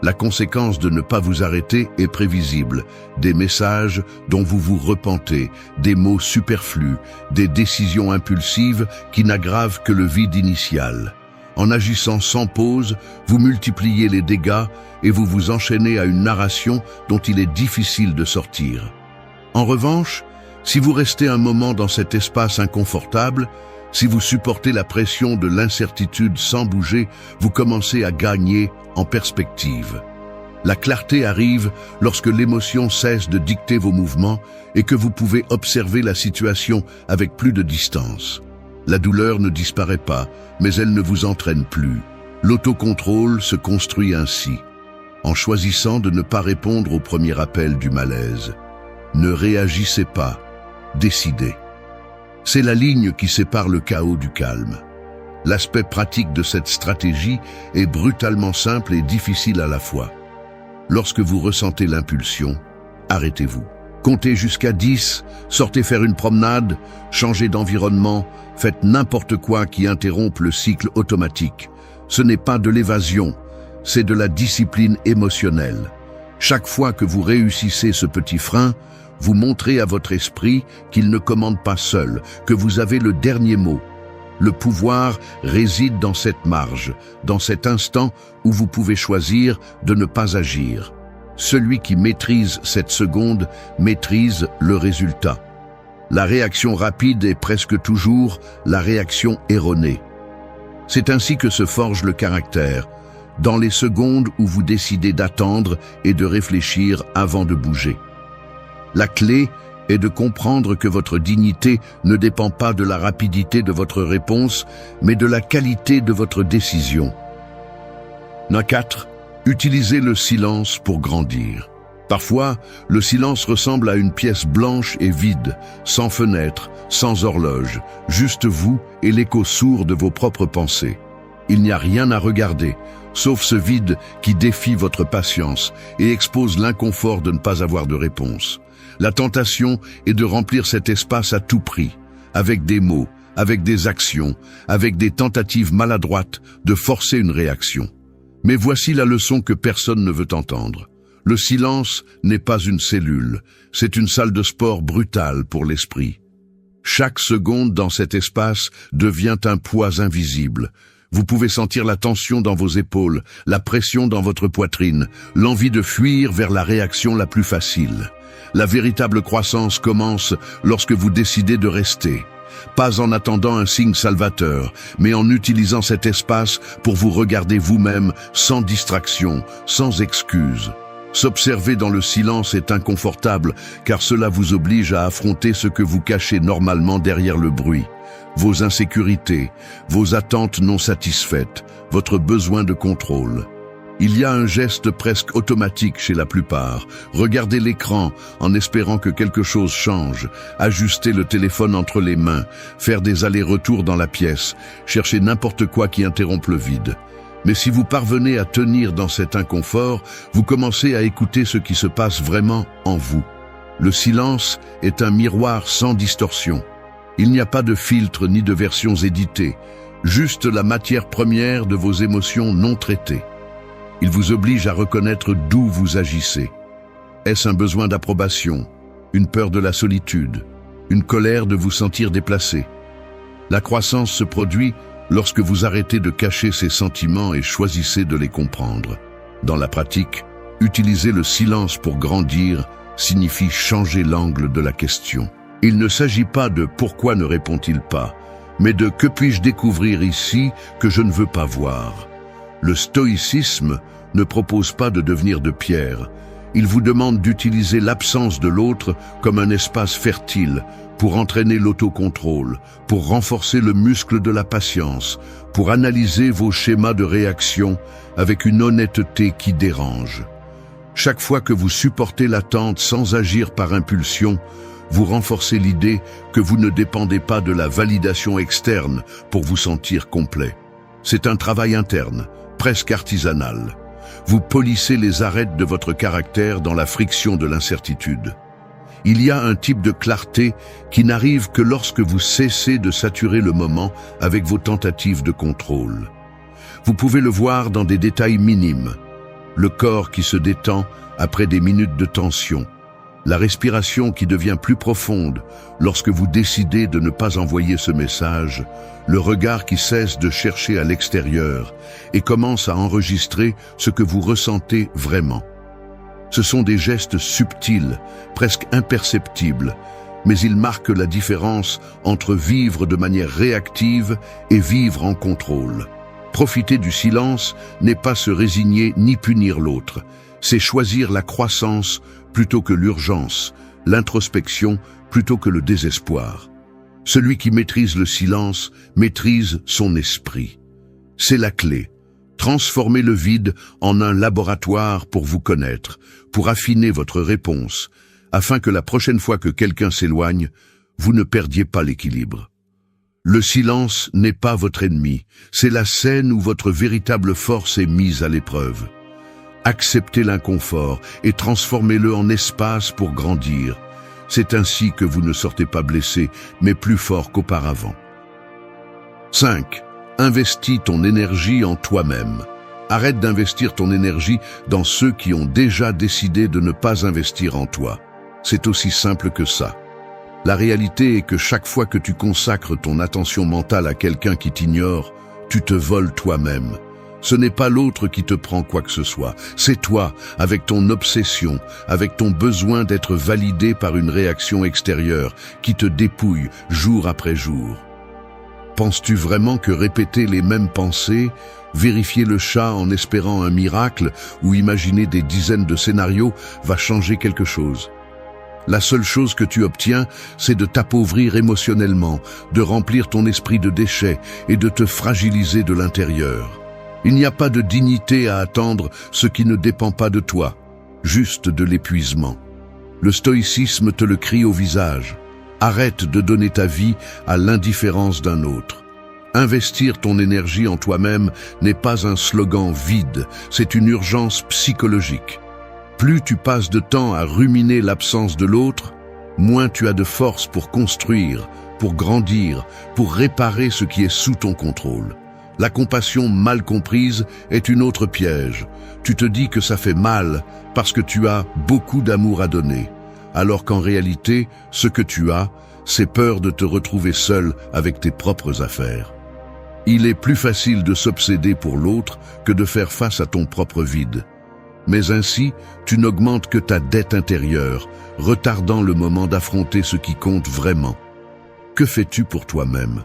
La conséquence de ne pas vous arrêter est prévisible. Des messages dont vous vous repentez, des mots superflus, des décisions impulsives qui n'aggravent que le vide initial. En agissant sans pause, vous multipliez les dégâts et vous vous enchaînez à une narration dont il est difficile de sortir. En revanche, si vous restez un moment dans cet espace inconfortable, si vous supportez la pression de l'incertitude sans bouger, vous commencez à gagner en perspective. La clarté arrive lorsque l'émotion cesse de dicter vos mouvements et que vous pouvez observer la situation avec plus de distance. La douleur ne disparaît pas, mais elle ne vous entraîne plus. L'autocontrôle se construit ainsi, en choisissant de ne pas répondre au premier appel du malaise. Ne réagissez pas, décidez. C'est la ligne qui sépare le chaos du calme. L'aspect pratique de cette stratégie est brutalement simple et difficile à la fois. Lorsque vous ressentez l'impulsion, arrêtez-vous. Comptez jusqu'à 10, sortez faire une promenade, changez d'environnement, faites n'importe quoi qui interrompe le cycle automatique. Ce n'est pas de l'évasion, c'est de la discipline émotionnelle. Chaque fois que vous réussissez ce petit frein, vous montrez à votre esprit qu'il ne commande pas seul, que vous avez le dernier mot. Le pouvoir réside dans cette marge, dans cet instant où vous pouvez choisir de ne pas agir. Celui qui maîtrise cette seconde maîtrise le résultat. La réaction rapide est presque toujours la réaction erronée. C'est ainsi que se forge le caractère, dans les secondes où vous décidez d'attendre et de réfléchir avant de bouger. La clé est de comprendre que votre dignité ne dépend pas de la rapidité de votre réponse, mais de la qualité de votre décision. 4. Utilisez le silence pour grandir. Parfois, le silence ressemble à une pièce blanche et vide, sans fenêtre, sans horloge, juste vous et l'écho sourd de vos propres pensées. Il n'y a rien à regarder, sauf ce vide qui défie votre patience et expose l'inconfort de ne pas avoir de réponse. La tentation est de remplir cet espace à tout prix, avec des mots, avec des actions, avec des tentatives maladroites de forcer une réaction. Mais voici la leçon que personne ne veut entendre. Le silence n'est pas une cellule, c'est une salle de sport brutale pour l'esprit. Chaque seconde dans cet espace devient un poids invisible. Vous pouvez sentir la tension dans vos épaules, la pression dans votre poitrine, l'envie de fuir vers la réaction la plus facile. La véritable croissance commence lorsque vous décidez de rester. Pas en attendant un signe salvateur, mais en utilisant cet espace pour vous regarder vous-même sans distraction, sans excuse. S'observer dans le silence est inconfortable, car cela vous oblige à affronter ce que vous cachez normalement derrière le bruit. Vos insécurités, vos attentes non satisfaites, votre besoin de contrôle. Il y a un geste presque automatique chez la plupart. Regardez l'écran en espérant que quelque chose change, ajuster le téléphone entre les mains, faire des allers-retours dans la pièce, chercher n'importe quoi qui interrompe le vide. Mais si vous parvenez à tenir dans cet inconfort, vous commencez à écouter ce qui se passe vraiment en vous. Le silence est un miroir sans distorsion. Il n'y a pas de filtre ni de versions éditées, juste la matière première de vos émotions non traitées. Il vous oblige à reconnaître d'où vous agissez. Est-ce un besoin d'approbation, une peur de la solitude, une colère de vous sentir déplacé? La croissance se produit lorsque vous arrêtez de cacher ces sentiments et choisissez de les comprendre. Dans la pratique, utiliser le silence pour grandir signifie changer l'angle de la question. Il ne s'agit pas de pourquoi ne répond-il pas, mais de que puis-je découvrir ici que je ne veux pas voir. Le stoïcisme ne propose pas de devenir de pierre. Il vous demande d'utiliser l'absence de l'autre comme un espace fertile pour entraîner l'autocontrôle, pour renforcer le muscle de la patience, pour analyser vos schémas de réaction avec une honnêteté qui dérange. Chaque fois que vous supportez l'attente sans agir par impulsion, vous renforcez l'idée que vous ne dépendez pas de la validation externe pour vous sentir complet. C'est un travail interne, presque artisanal. Vous polissez les arêtes de votre caractère dans la friction de l'incertitude. Il y a un type de clarté qui n'arrive que lorsque vous cessez de saturer le moment avec vos tentatives de contrôle. Vous pouvez le voir dans des détails minimes. Le corps qui se détend après des minutes de tension. La respiration qui devient plus profonde lorsque vous décidez de ne pas envoyer ce message, le regard qui cesse de chercher à l'extérieur et commence à enregistrer ce que vous ressentez vraiment. Ce sont des gestes subtils, presque imperceptibles, mais ils marquent la différence entre vivre de manière réactive et vivre en contrôle. Profiter du silence n'est pas se résigner ni punir l'autre, c'est choisir la croissance plutôt que l'urgence, l'introspection plutôt que le désespoir. Celui qui maîtrise le silence maîtrise son esprit. C'est la clé. Transformez le vide en un laboratoire pour vous connaître, pour affiner votre réponse, afin que la prochaine fois que quelqu'un s'éloigne, vous ne perdiez pas l'équilibre. Le silence n'est pas votre ennemi, c'est la scène où votre véritable force est mise à l'épreuve. Acceptez l'inconfort et transformez-le en espace pour grandir. C'est ainsi que vous ne sortez pas blessé, mais plus fort qu'auparavant. 5. Investis ton énergie en toi-même. Arrête d'investir ton énergie dans ceux qui ont déjà décidé de ne pas investir en toi. C'est aussi simple que ça. La réalité est que chaque fois que tu consacres ton attention mentale à quelqu'un qui t'ignore, tu te voles toi-même. Ce n'est pas l'autre qui te prend quoi que ce soit, c'est toi, avec ton obsession, avec ton besoin d'être validé par une réaction extérieure, qui te dépouille jour après jour. Penses-tu vraiment que répéter les mêmes pensées, vérifier le chat en espérant un miracle ou imaginer des dizaines de scénarios va changer quelque chose? La seule chose que tu obtiens, c'est de t'appauvrir émotionnellement, de remplir ton esprit de déchets et de te fragiliser de l'intérieur. Il n'y a pas de dignité à attendre ce qui ne dépend pas de toi, juste de l'épuisement. Le stoïcisme te le crie au visage. Arrête de donner ta vie à l'indifférence d'un autre. Investir ton énergie en toi-même n'est pas un slogan vide, c'est une urgence psychologique. Plus tu passes de temps à ruminer l'absence de l'autre, moins tu as de force pour construire, pour grandir, pour réparer ce qui est sous ton contrôle. La compassion mal comprise est une autre piège. Tu te dis que ça fait mal parce que tu as beaucoup d'amour à donner, alors qu'en réalité, ce que tu as, c'est peur de te retrouver seul avec tes propres affaires. Il est plus facile de s'obséder pour l'autre que de faire face à ton propre vide. Mais ainsi, tu n'augmentes que ta dette intérieure, retardant le moment d'affronter ce qui compte vraiment. Que fais-tu pour toi-même ?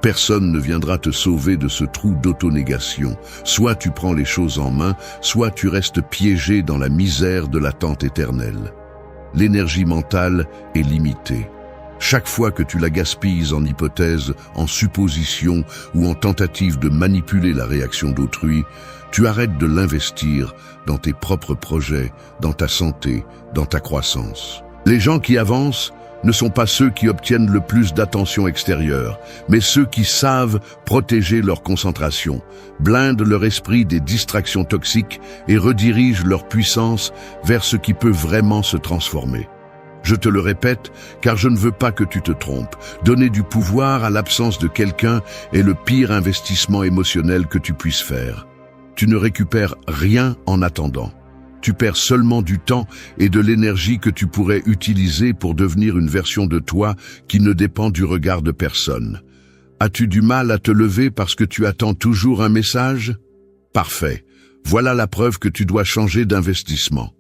Personne ne viendra te sauver de ce trou d'autonégation. Soit tu prends les choses en main, soit tu restes piégé dans la misère de l'attente éternelle. L'énergie mentale est limitée. Chaque fois que tu la gaspilles en hypothèses, en suppositions ou en tentative de manipuler la réaction d'autrui, tu arrêtes de l'investir dans tes propres projets, dans ta santé, dans ta croissance. Les gens qui avancent ne sont pas ceux qui obtiennent le plus d'attention extérieure, mais ceux qui savent protéger leur concentration, blindent leur esprit des distractions toxiques et redirigent leur puissance vers ce qui peut vraiment se transformer. Je te le répète, car je ne veux pas que tu te trompes. Donner du pouvoir à l'absence de quelqu'un est le pire investissement émotionnel que tu puisses faire. Tu ne récupères rien en attendant. Tu perds seulement du temps et de l'énergie que tu pourrais utiliser pour devenir une version de toi qui ne dépend du regard de personne. As-tu du mal à te lever parce que tu attends toujours un message? Parfait. Voilà la preuve que tu dois changer d'investissement.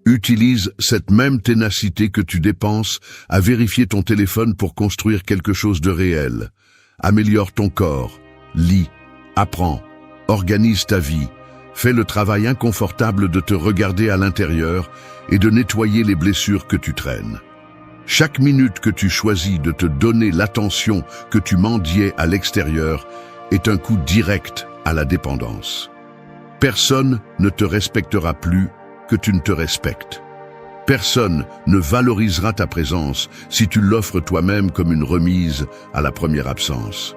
Utilise cette même ténacité que tu dépenses à vérifier ton téléphone pour construire quelque chose de réel. Améliore ton corps, lis, apprends, organise ta vie, fais le travail inconfortable de te regarder à l'intérieur et de nettoyer les blessures que tu traînes. Chaque minute que tu choisis de te donner l'attention que tu mendiais à l'extérieur est un coup direct à la dépendance. Personne ne te respectera plus que tu ne te respectes. Personne ne valorisera ta présence si tu l'offres toi-même comme une remise à la première absence.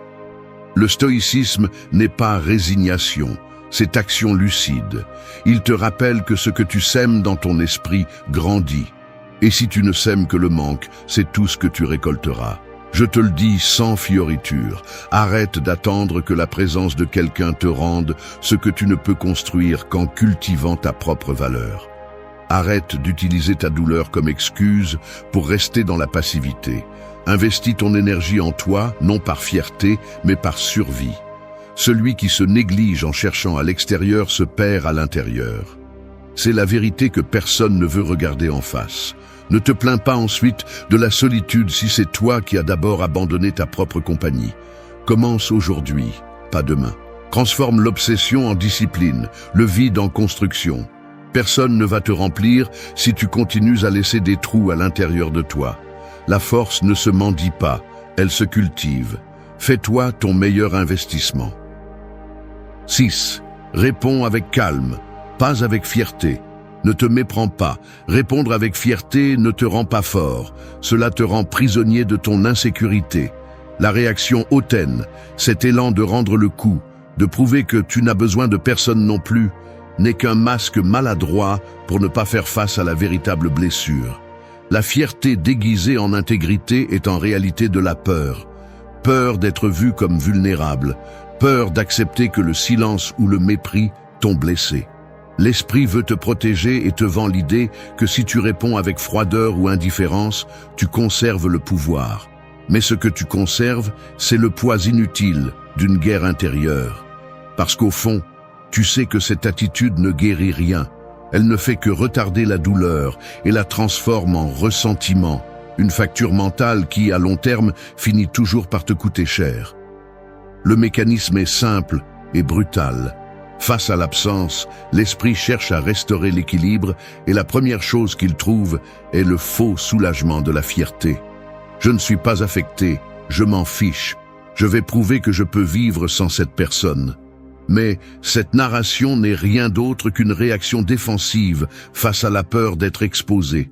Le stoïcisme n'est pas résignation, c'est action lucide. Il te rappelle que ce que tu sèmes dans ton esprit grandit. Et si tu ne sèmes que le manque, c'est tout ce que tu récolteras. Je te le dis sans fioriture, arrête d'attendre que la présence de quelqu'un te rende ce que tu ne peux construire qu'en cultivant ta propre valeur. Arrête d'utiliser ta douleur comme excuse pour rester dans la passivité. Investis ton énergie en toi, non par fierté, mais par survie. Celui qui se néglige en cherchant à l'extérieur se perd à l'intérieur. C'est la vérité que personne ne veut regarder en face. Ne te plains pas ensuite de la solitude si c'est toi qui as d'abord abandonné ta propre compagnie. Commence aujourd'hui, pas demain. Transforme l'obsession en discipline, le vide en construction. Personne ne va te remplir si tu continues à laisser des trous à l'intérieur de toi. La force ne se mendie pas, elle se cultive. Fais-toi ton meilleur investissement. 6. Réponds avec calme, pas avec fierté. Ne te méprends pas. Répondre avec fierté ne te rend pas fort. Cela te rend prisonnier de ton insécurité. La réaction hautaine, cet élan de rendre le coup, de prouver que tu n'as besoin de personne non plus, n'est qu'un masque maladroit pour ne pas faire face à la véritable blessure. La fierté déguisée en intégrité est en réalité de la peur. Peur d'être vu comme vulnérable. Peur d'accepter que le silence ou le mépris t'ont blessé. L'esprit veut te protéger et te vend l'idée que si tu réponds avec froideur ou indifférence, tu conserves le pouvoir. Mais ce que tu conserves, c'est le poids inutile d'une guerre intérieure. Parce qu'au fond, tu sais que cette attitude ne guérit rien. Elle ne fait que retarder la douleur et la transforme en ressentiment, une facture mentale qui, à long terme, finit toujours par te coûter cher. Le mécanisme est simple et brutal. Face à l'absence, l'esprit cherche à restaurer l'équilibre et la première chose qu'il trouve est le faux soulagement de la fierté. Je ne suis pas affecté, je m'en fiche. Je vais prouver que je peux vivre sans cette personne. Mais cette narration n'est rien d'autre qu'une réaction défensive face à la peur d'être exposé.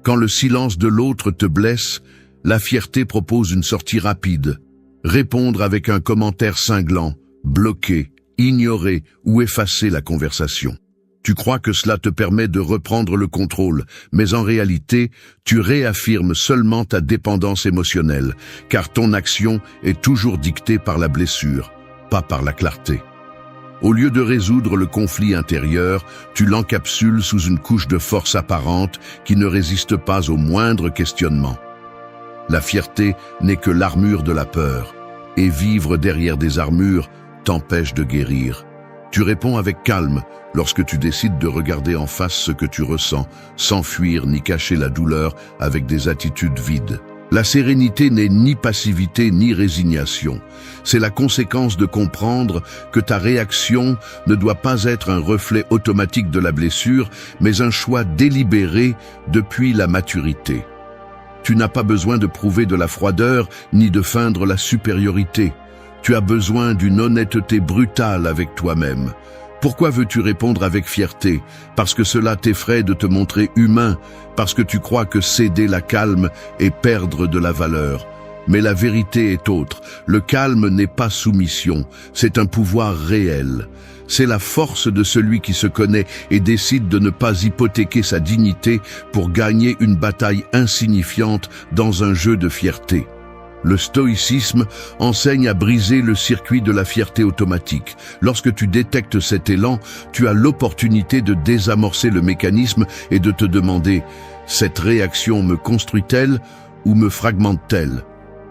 Quand le silence de l'autre te blesse, la fierté propose une sortie rapide. Répondre avec un commentaire cinglant, bloquer, ignorer ou effacer la conversation. Tu crois que cela te permet de reprendre le contrôle, mais en réalité, tu réaffirmes seulement ta dépendance émotionnelle, car ton action est toujours dictée par la blessure, pas par la clarté. Au lieu de résoudre le conflit intérieur, tu l'encapsules sous une couche de force apparente qui ne résiste pas au moindre questionnement. La fierté n'est que l'armure de la peur, et vivre derrière des armures t'empêche de guérir. Tu réponds avec calme lorsque tu décides de regarder en face ce que tu ressens, sans fuir ni cacher la douleur avec des attitudes vides. La sérénité n'est ni passivité ni résignation. C'est la conséquence de comprendre que ta réaction ne doit pas être un reflet automatique de la blessure, mais un choix délibéré depuis la maturité. Tu n'as pas besoin de prouver de la froideur ni de feindre la supériorité. Tu as besoin d'une honnêteté brutale avec toi-même. Pourquoi veux-tu répondre avec fierté? Parce que cela t'effraie de te montrer humain, parce que tu crois que céder la calme est perdre de la valeur. Mais la vérité est autre. Le calme n'est pas soumission, c'est un pouvoir réel. C'est la force de celui qui se connaît et décide de ne pas hypothéquer sa dignité pour gagner une bataille insignifiante dans un jeu de fierté. Le stoïcisme enseigne à briser le circuit de la fierté automatique. Lorsque tu détectes cet élan, tu as l'opportunité de désamorcer le mécanisme et de te demander « Cette réaction me construit-elle ou me fragmente-t-elle »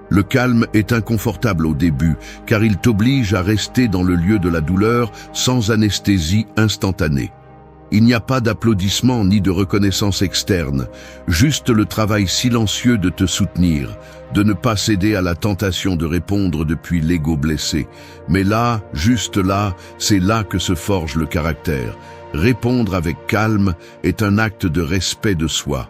Le calme est inconfortable au début, car il t'oblige à rester dans le lieu de la douleur sans anesthésie instantanée. Il n'y a pas d'applaudissements ni de reconnaissance externe, juste le travail silencieux de te soutenir, de ne pas céder à la tentation de répondre depuis l'ego blessé. Mais là, juste là, c'est là que se forge le caractère. Répondre avec calme est un acte de respect de soi.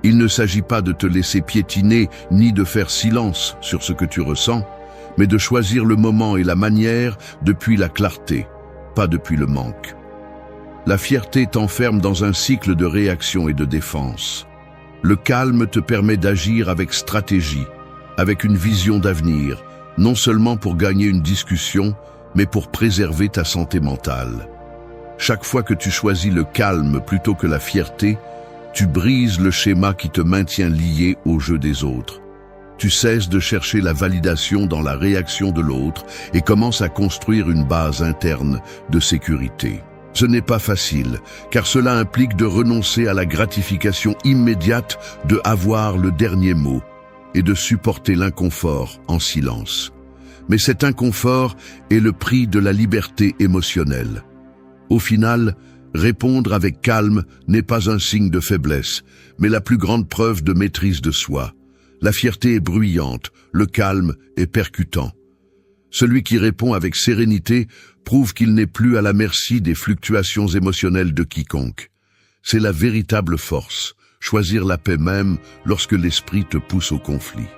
Il ne s'agit pas de te laisser piétiner ni de faire silence sur ce que tu ressens, mais de choisir le moment et la manière depuis la clarté, pas depuis le manque. La fierté t'enferme dans un cycle de réaction et de défense. Le calme te permet d'agir avec stratégie, avec une vision d'avenir, non seulement pour gagner une discussion, mais pour préserver ta santé mentale. Chaque fois que tu choisis le calme plutôt que la fierté, tu brises le schéma qui te maintient lié au jeu des autres. Tu cesses de chercher la validation dans la réaction de l'autre et commences à construire une base interne de sécurité. Ce n'est pas facile, car cela implique de renoncer à la gratification immédiate de avoir le dernier mot et de supporter l'inconfort en silence. Mais cet inconfort est le prix de la liberté émotionnelle. Au final, répondre avec calme n'est pas un signe de faiblesse, mais la plus grande preuve de maîtrise de soi. La fierté est bruyante, le calme est percutant. Celui qui répond avec sérénité prouve qu'il n'est plus à la merci des fluctuations émotionnelles de quiconque. C'est la véritable force, choisir la paix même lorsque l'esprit te pousse au conflit.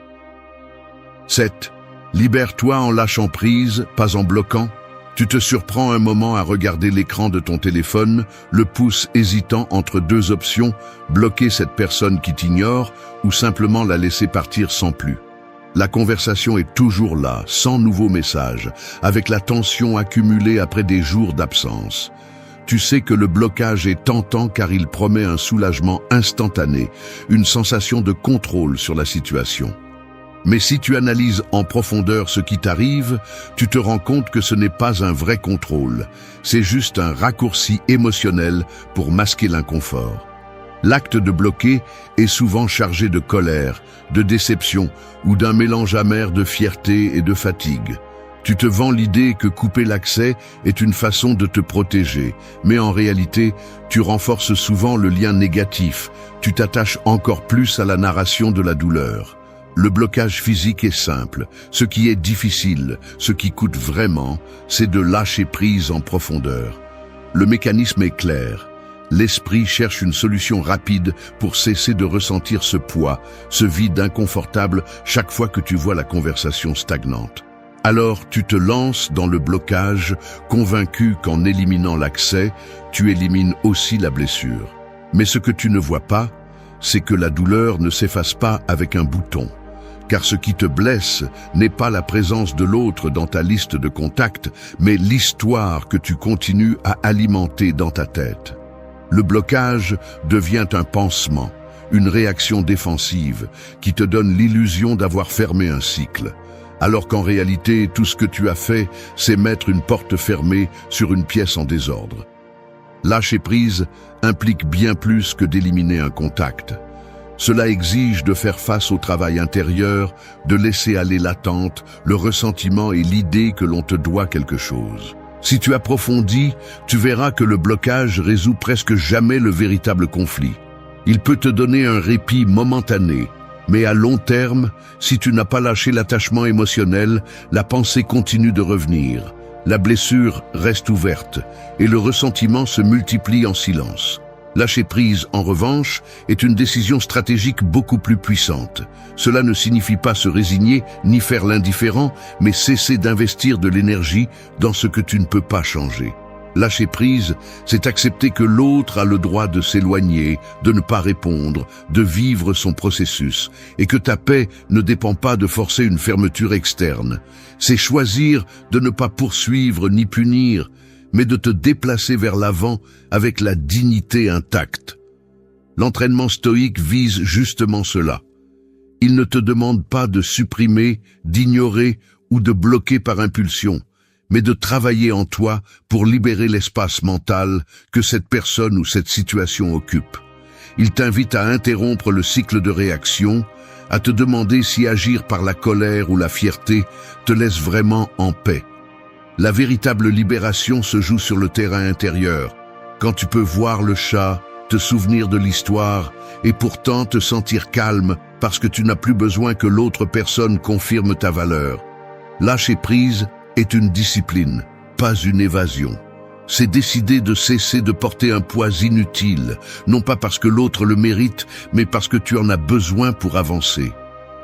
7. Libère-toi en lâchant prise, pas en bloquant. Tu te surprends un moment à regarder l'écran de ton téléphone, le pouce hésitant entre deux options, bloquer cette personne qui t'ignore ou simplement la laisser partir sans plus. La conversation est toujours là, sans nouveau message, avec la tension accumulée après des jours d'absence. Tu sais que le blocage est tentant car il promet un soulagement instantané, une sensation de contrôle sur la situation. Mais si tu analyses en profondeur ce qui t'arrive, tu te rends compte que ce n'est pas un vrai contrôle, c'est juste un raccourci émotionnel pour masquer l'inconfort. L'acte de bloquer est souvent chargé de colère, de déception ou d'un mélange amer de fierté et de fatigue. Tu te vends l'idée que couper l'accès est une façon de te protéger, mais en réalité, tu renforces souvent le lien négatif, tu t'attaches encore plus à la narration de la douleur. Le blocage physique est simple, ce qui est difficile, ce qui coûte vraiment, c'est de lâcher prise en profondeur. Le mécanisme est clair. L'esprit cherche une solution rapide pour cesser de ressentir ce poids, ce vide inconfortable chaque fois que tu vois la conversation stagnante. Alors tu te lances dans le blocage, convaincu qu'en éliminant l'accès, tu élimines aussi la blessure. Mais ce que tu ne vois pas, c'est que la douleur ne s'efface pas avec un bouton. Car ce qui te blesse n'est pas la présence de l'autre dans ta liste de contacts, mais l'histoire que tu continues à alimenter dans ta tête. Le blocage devient un pansement, une réaction défensive qui te donne l'illusion d'avoir fermé un cycle, alors qu'en réalité, tout ce que tu as fait, c'est mettre une porte fermée sur une pièce en désordre. Lâcher prise implique bien plus que d'éliminer un contact. Cela exige de faire face au travail intérieur, de laisser aller l'attente, le ressentiment et l'idée que l'on te doit quelque chose. Si tu approfondis, tu verras que le blocage résout presque jamais le véritable conflit. Il peut te donner un répit momentané, mais à long terme, si tu n'as pas lâché l'attachement émotionnel, la pensée continue de revenir. La blessure reste ouverte et le ressentiment se multiplie en silence. Lâcher prise, en revanche, est une décision stratégique beaucoup plus puissante. Cela ne signifie pas se résigner ni faire l'indifférent, mais cesser d'investir de l'énergie dans ce que tu ne peux pas changer. Lâcher prise, c'est accepter que l'autre a le droit de s'éloigner, de ne pas répondre, de vivre son processus, et que ta paix ne dépend pas de forcer une fermeture externe. C'est choisir de ne pas poursuivre ni punir, mais de te déplacer vers l'avant avec la dignité intacte. L'entraînement stoïque vise justement cela. Il ne te demande pas de supprimer, d'ignorer ou de bloquer par impulsion, mais de travailler en toi pour libérer l'espace mental que cette personne ou cette situation occupe. Il t'invite à interrompre le cycle de réaction, à te demander si agir par la colère ou la fierté te laisse vraiment en paix. La véritable libération se joue sur le terrain intérieur, Quand tu peux voir le chat, te souvenir de l'histoire et pourtant te sentir calme parce que tu n'as plus besoin que l'autre personne confirme ta valeur. Lâcher prise est une discipline, pas une évasion. C'est décider de cesser de porter un poids inutile, non pas parce que l'autre le mérite, mais parce que tu en as besoin pour avancer.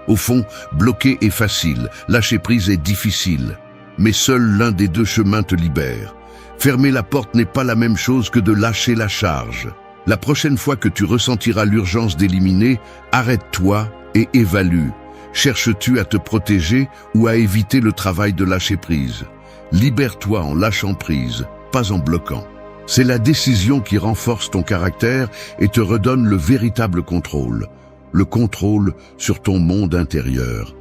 Au fond, bloquer est facile, lâcher prise est difficile. Mais seul l'un des deux chemins te libère. Fermer la porte n'est pas la même chose que de lâcher la charge. La prochaine fois que tu ressentiras l'urgence d'éliminer, arrête-toi et évalue. Cherches-tu à te protéger ou à éviter le travail de lâcher prise? Libère-toi en lâchant prise, pas en bloquant. C'est la décision qui renforce ton caractère et te redonne le véritable contrôle. Le contrôle sur ton monde intérieur.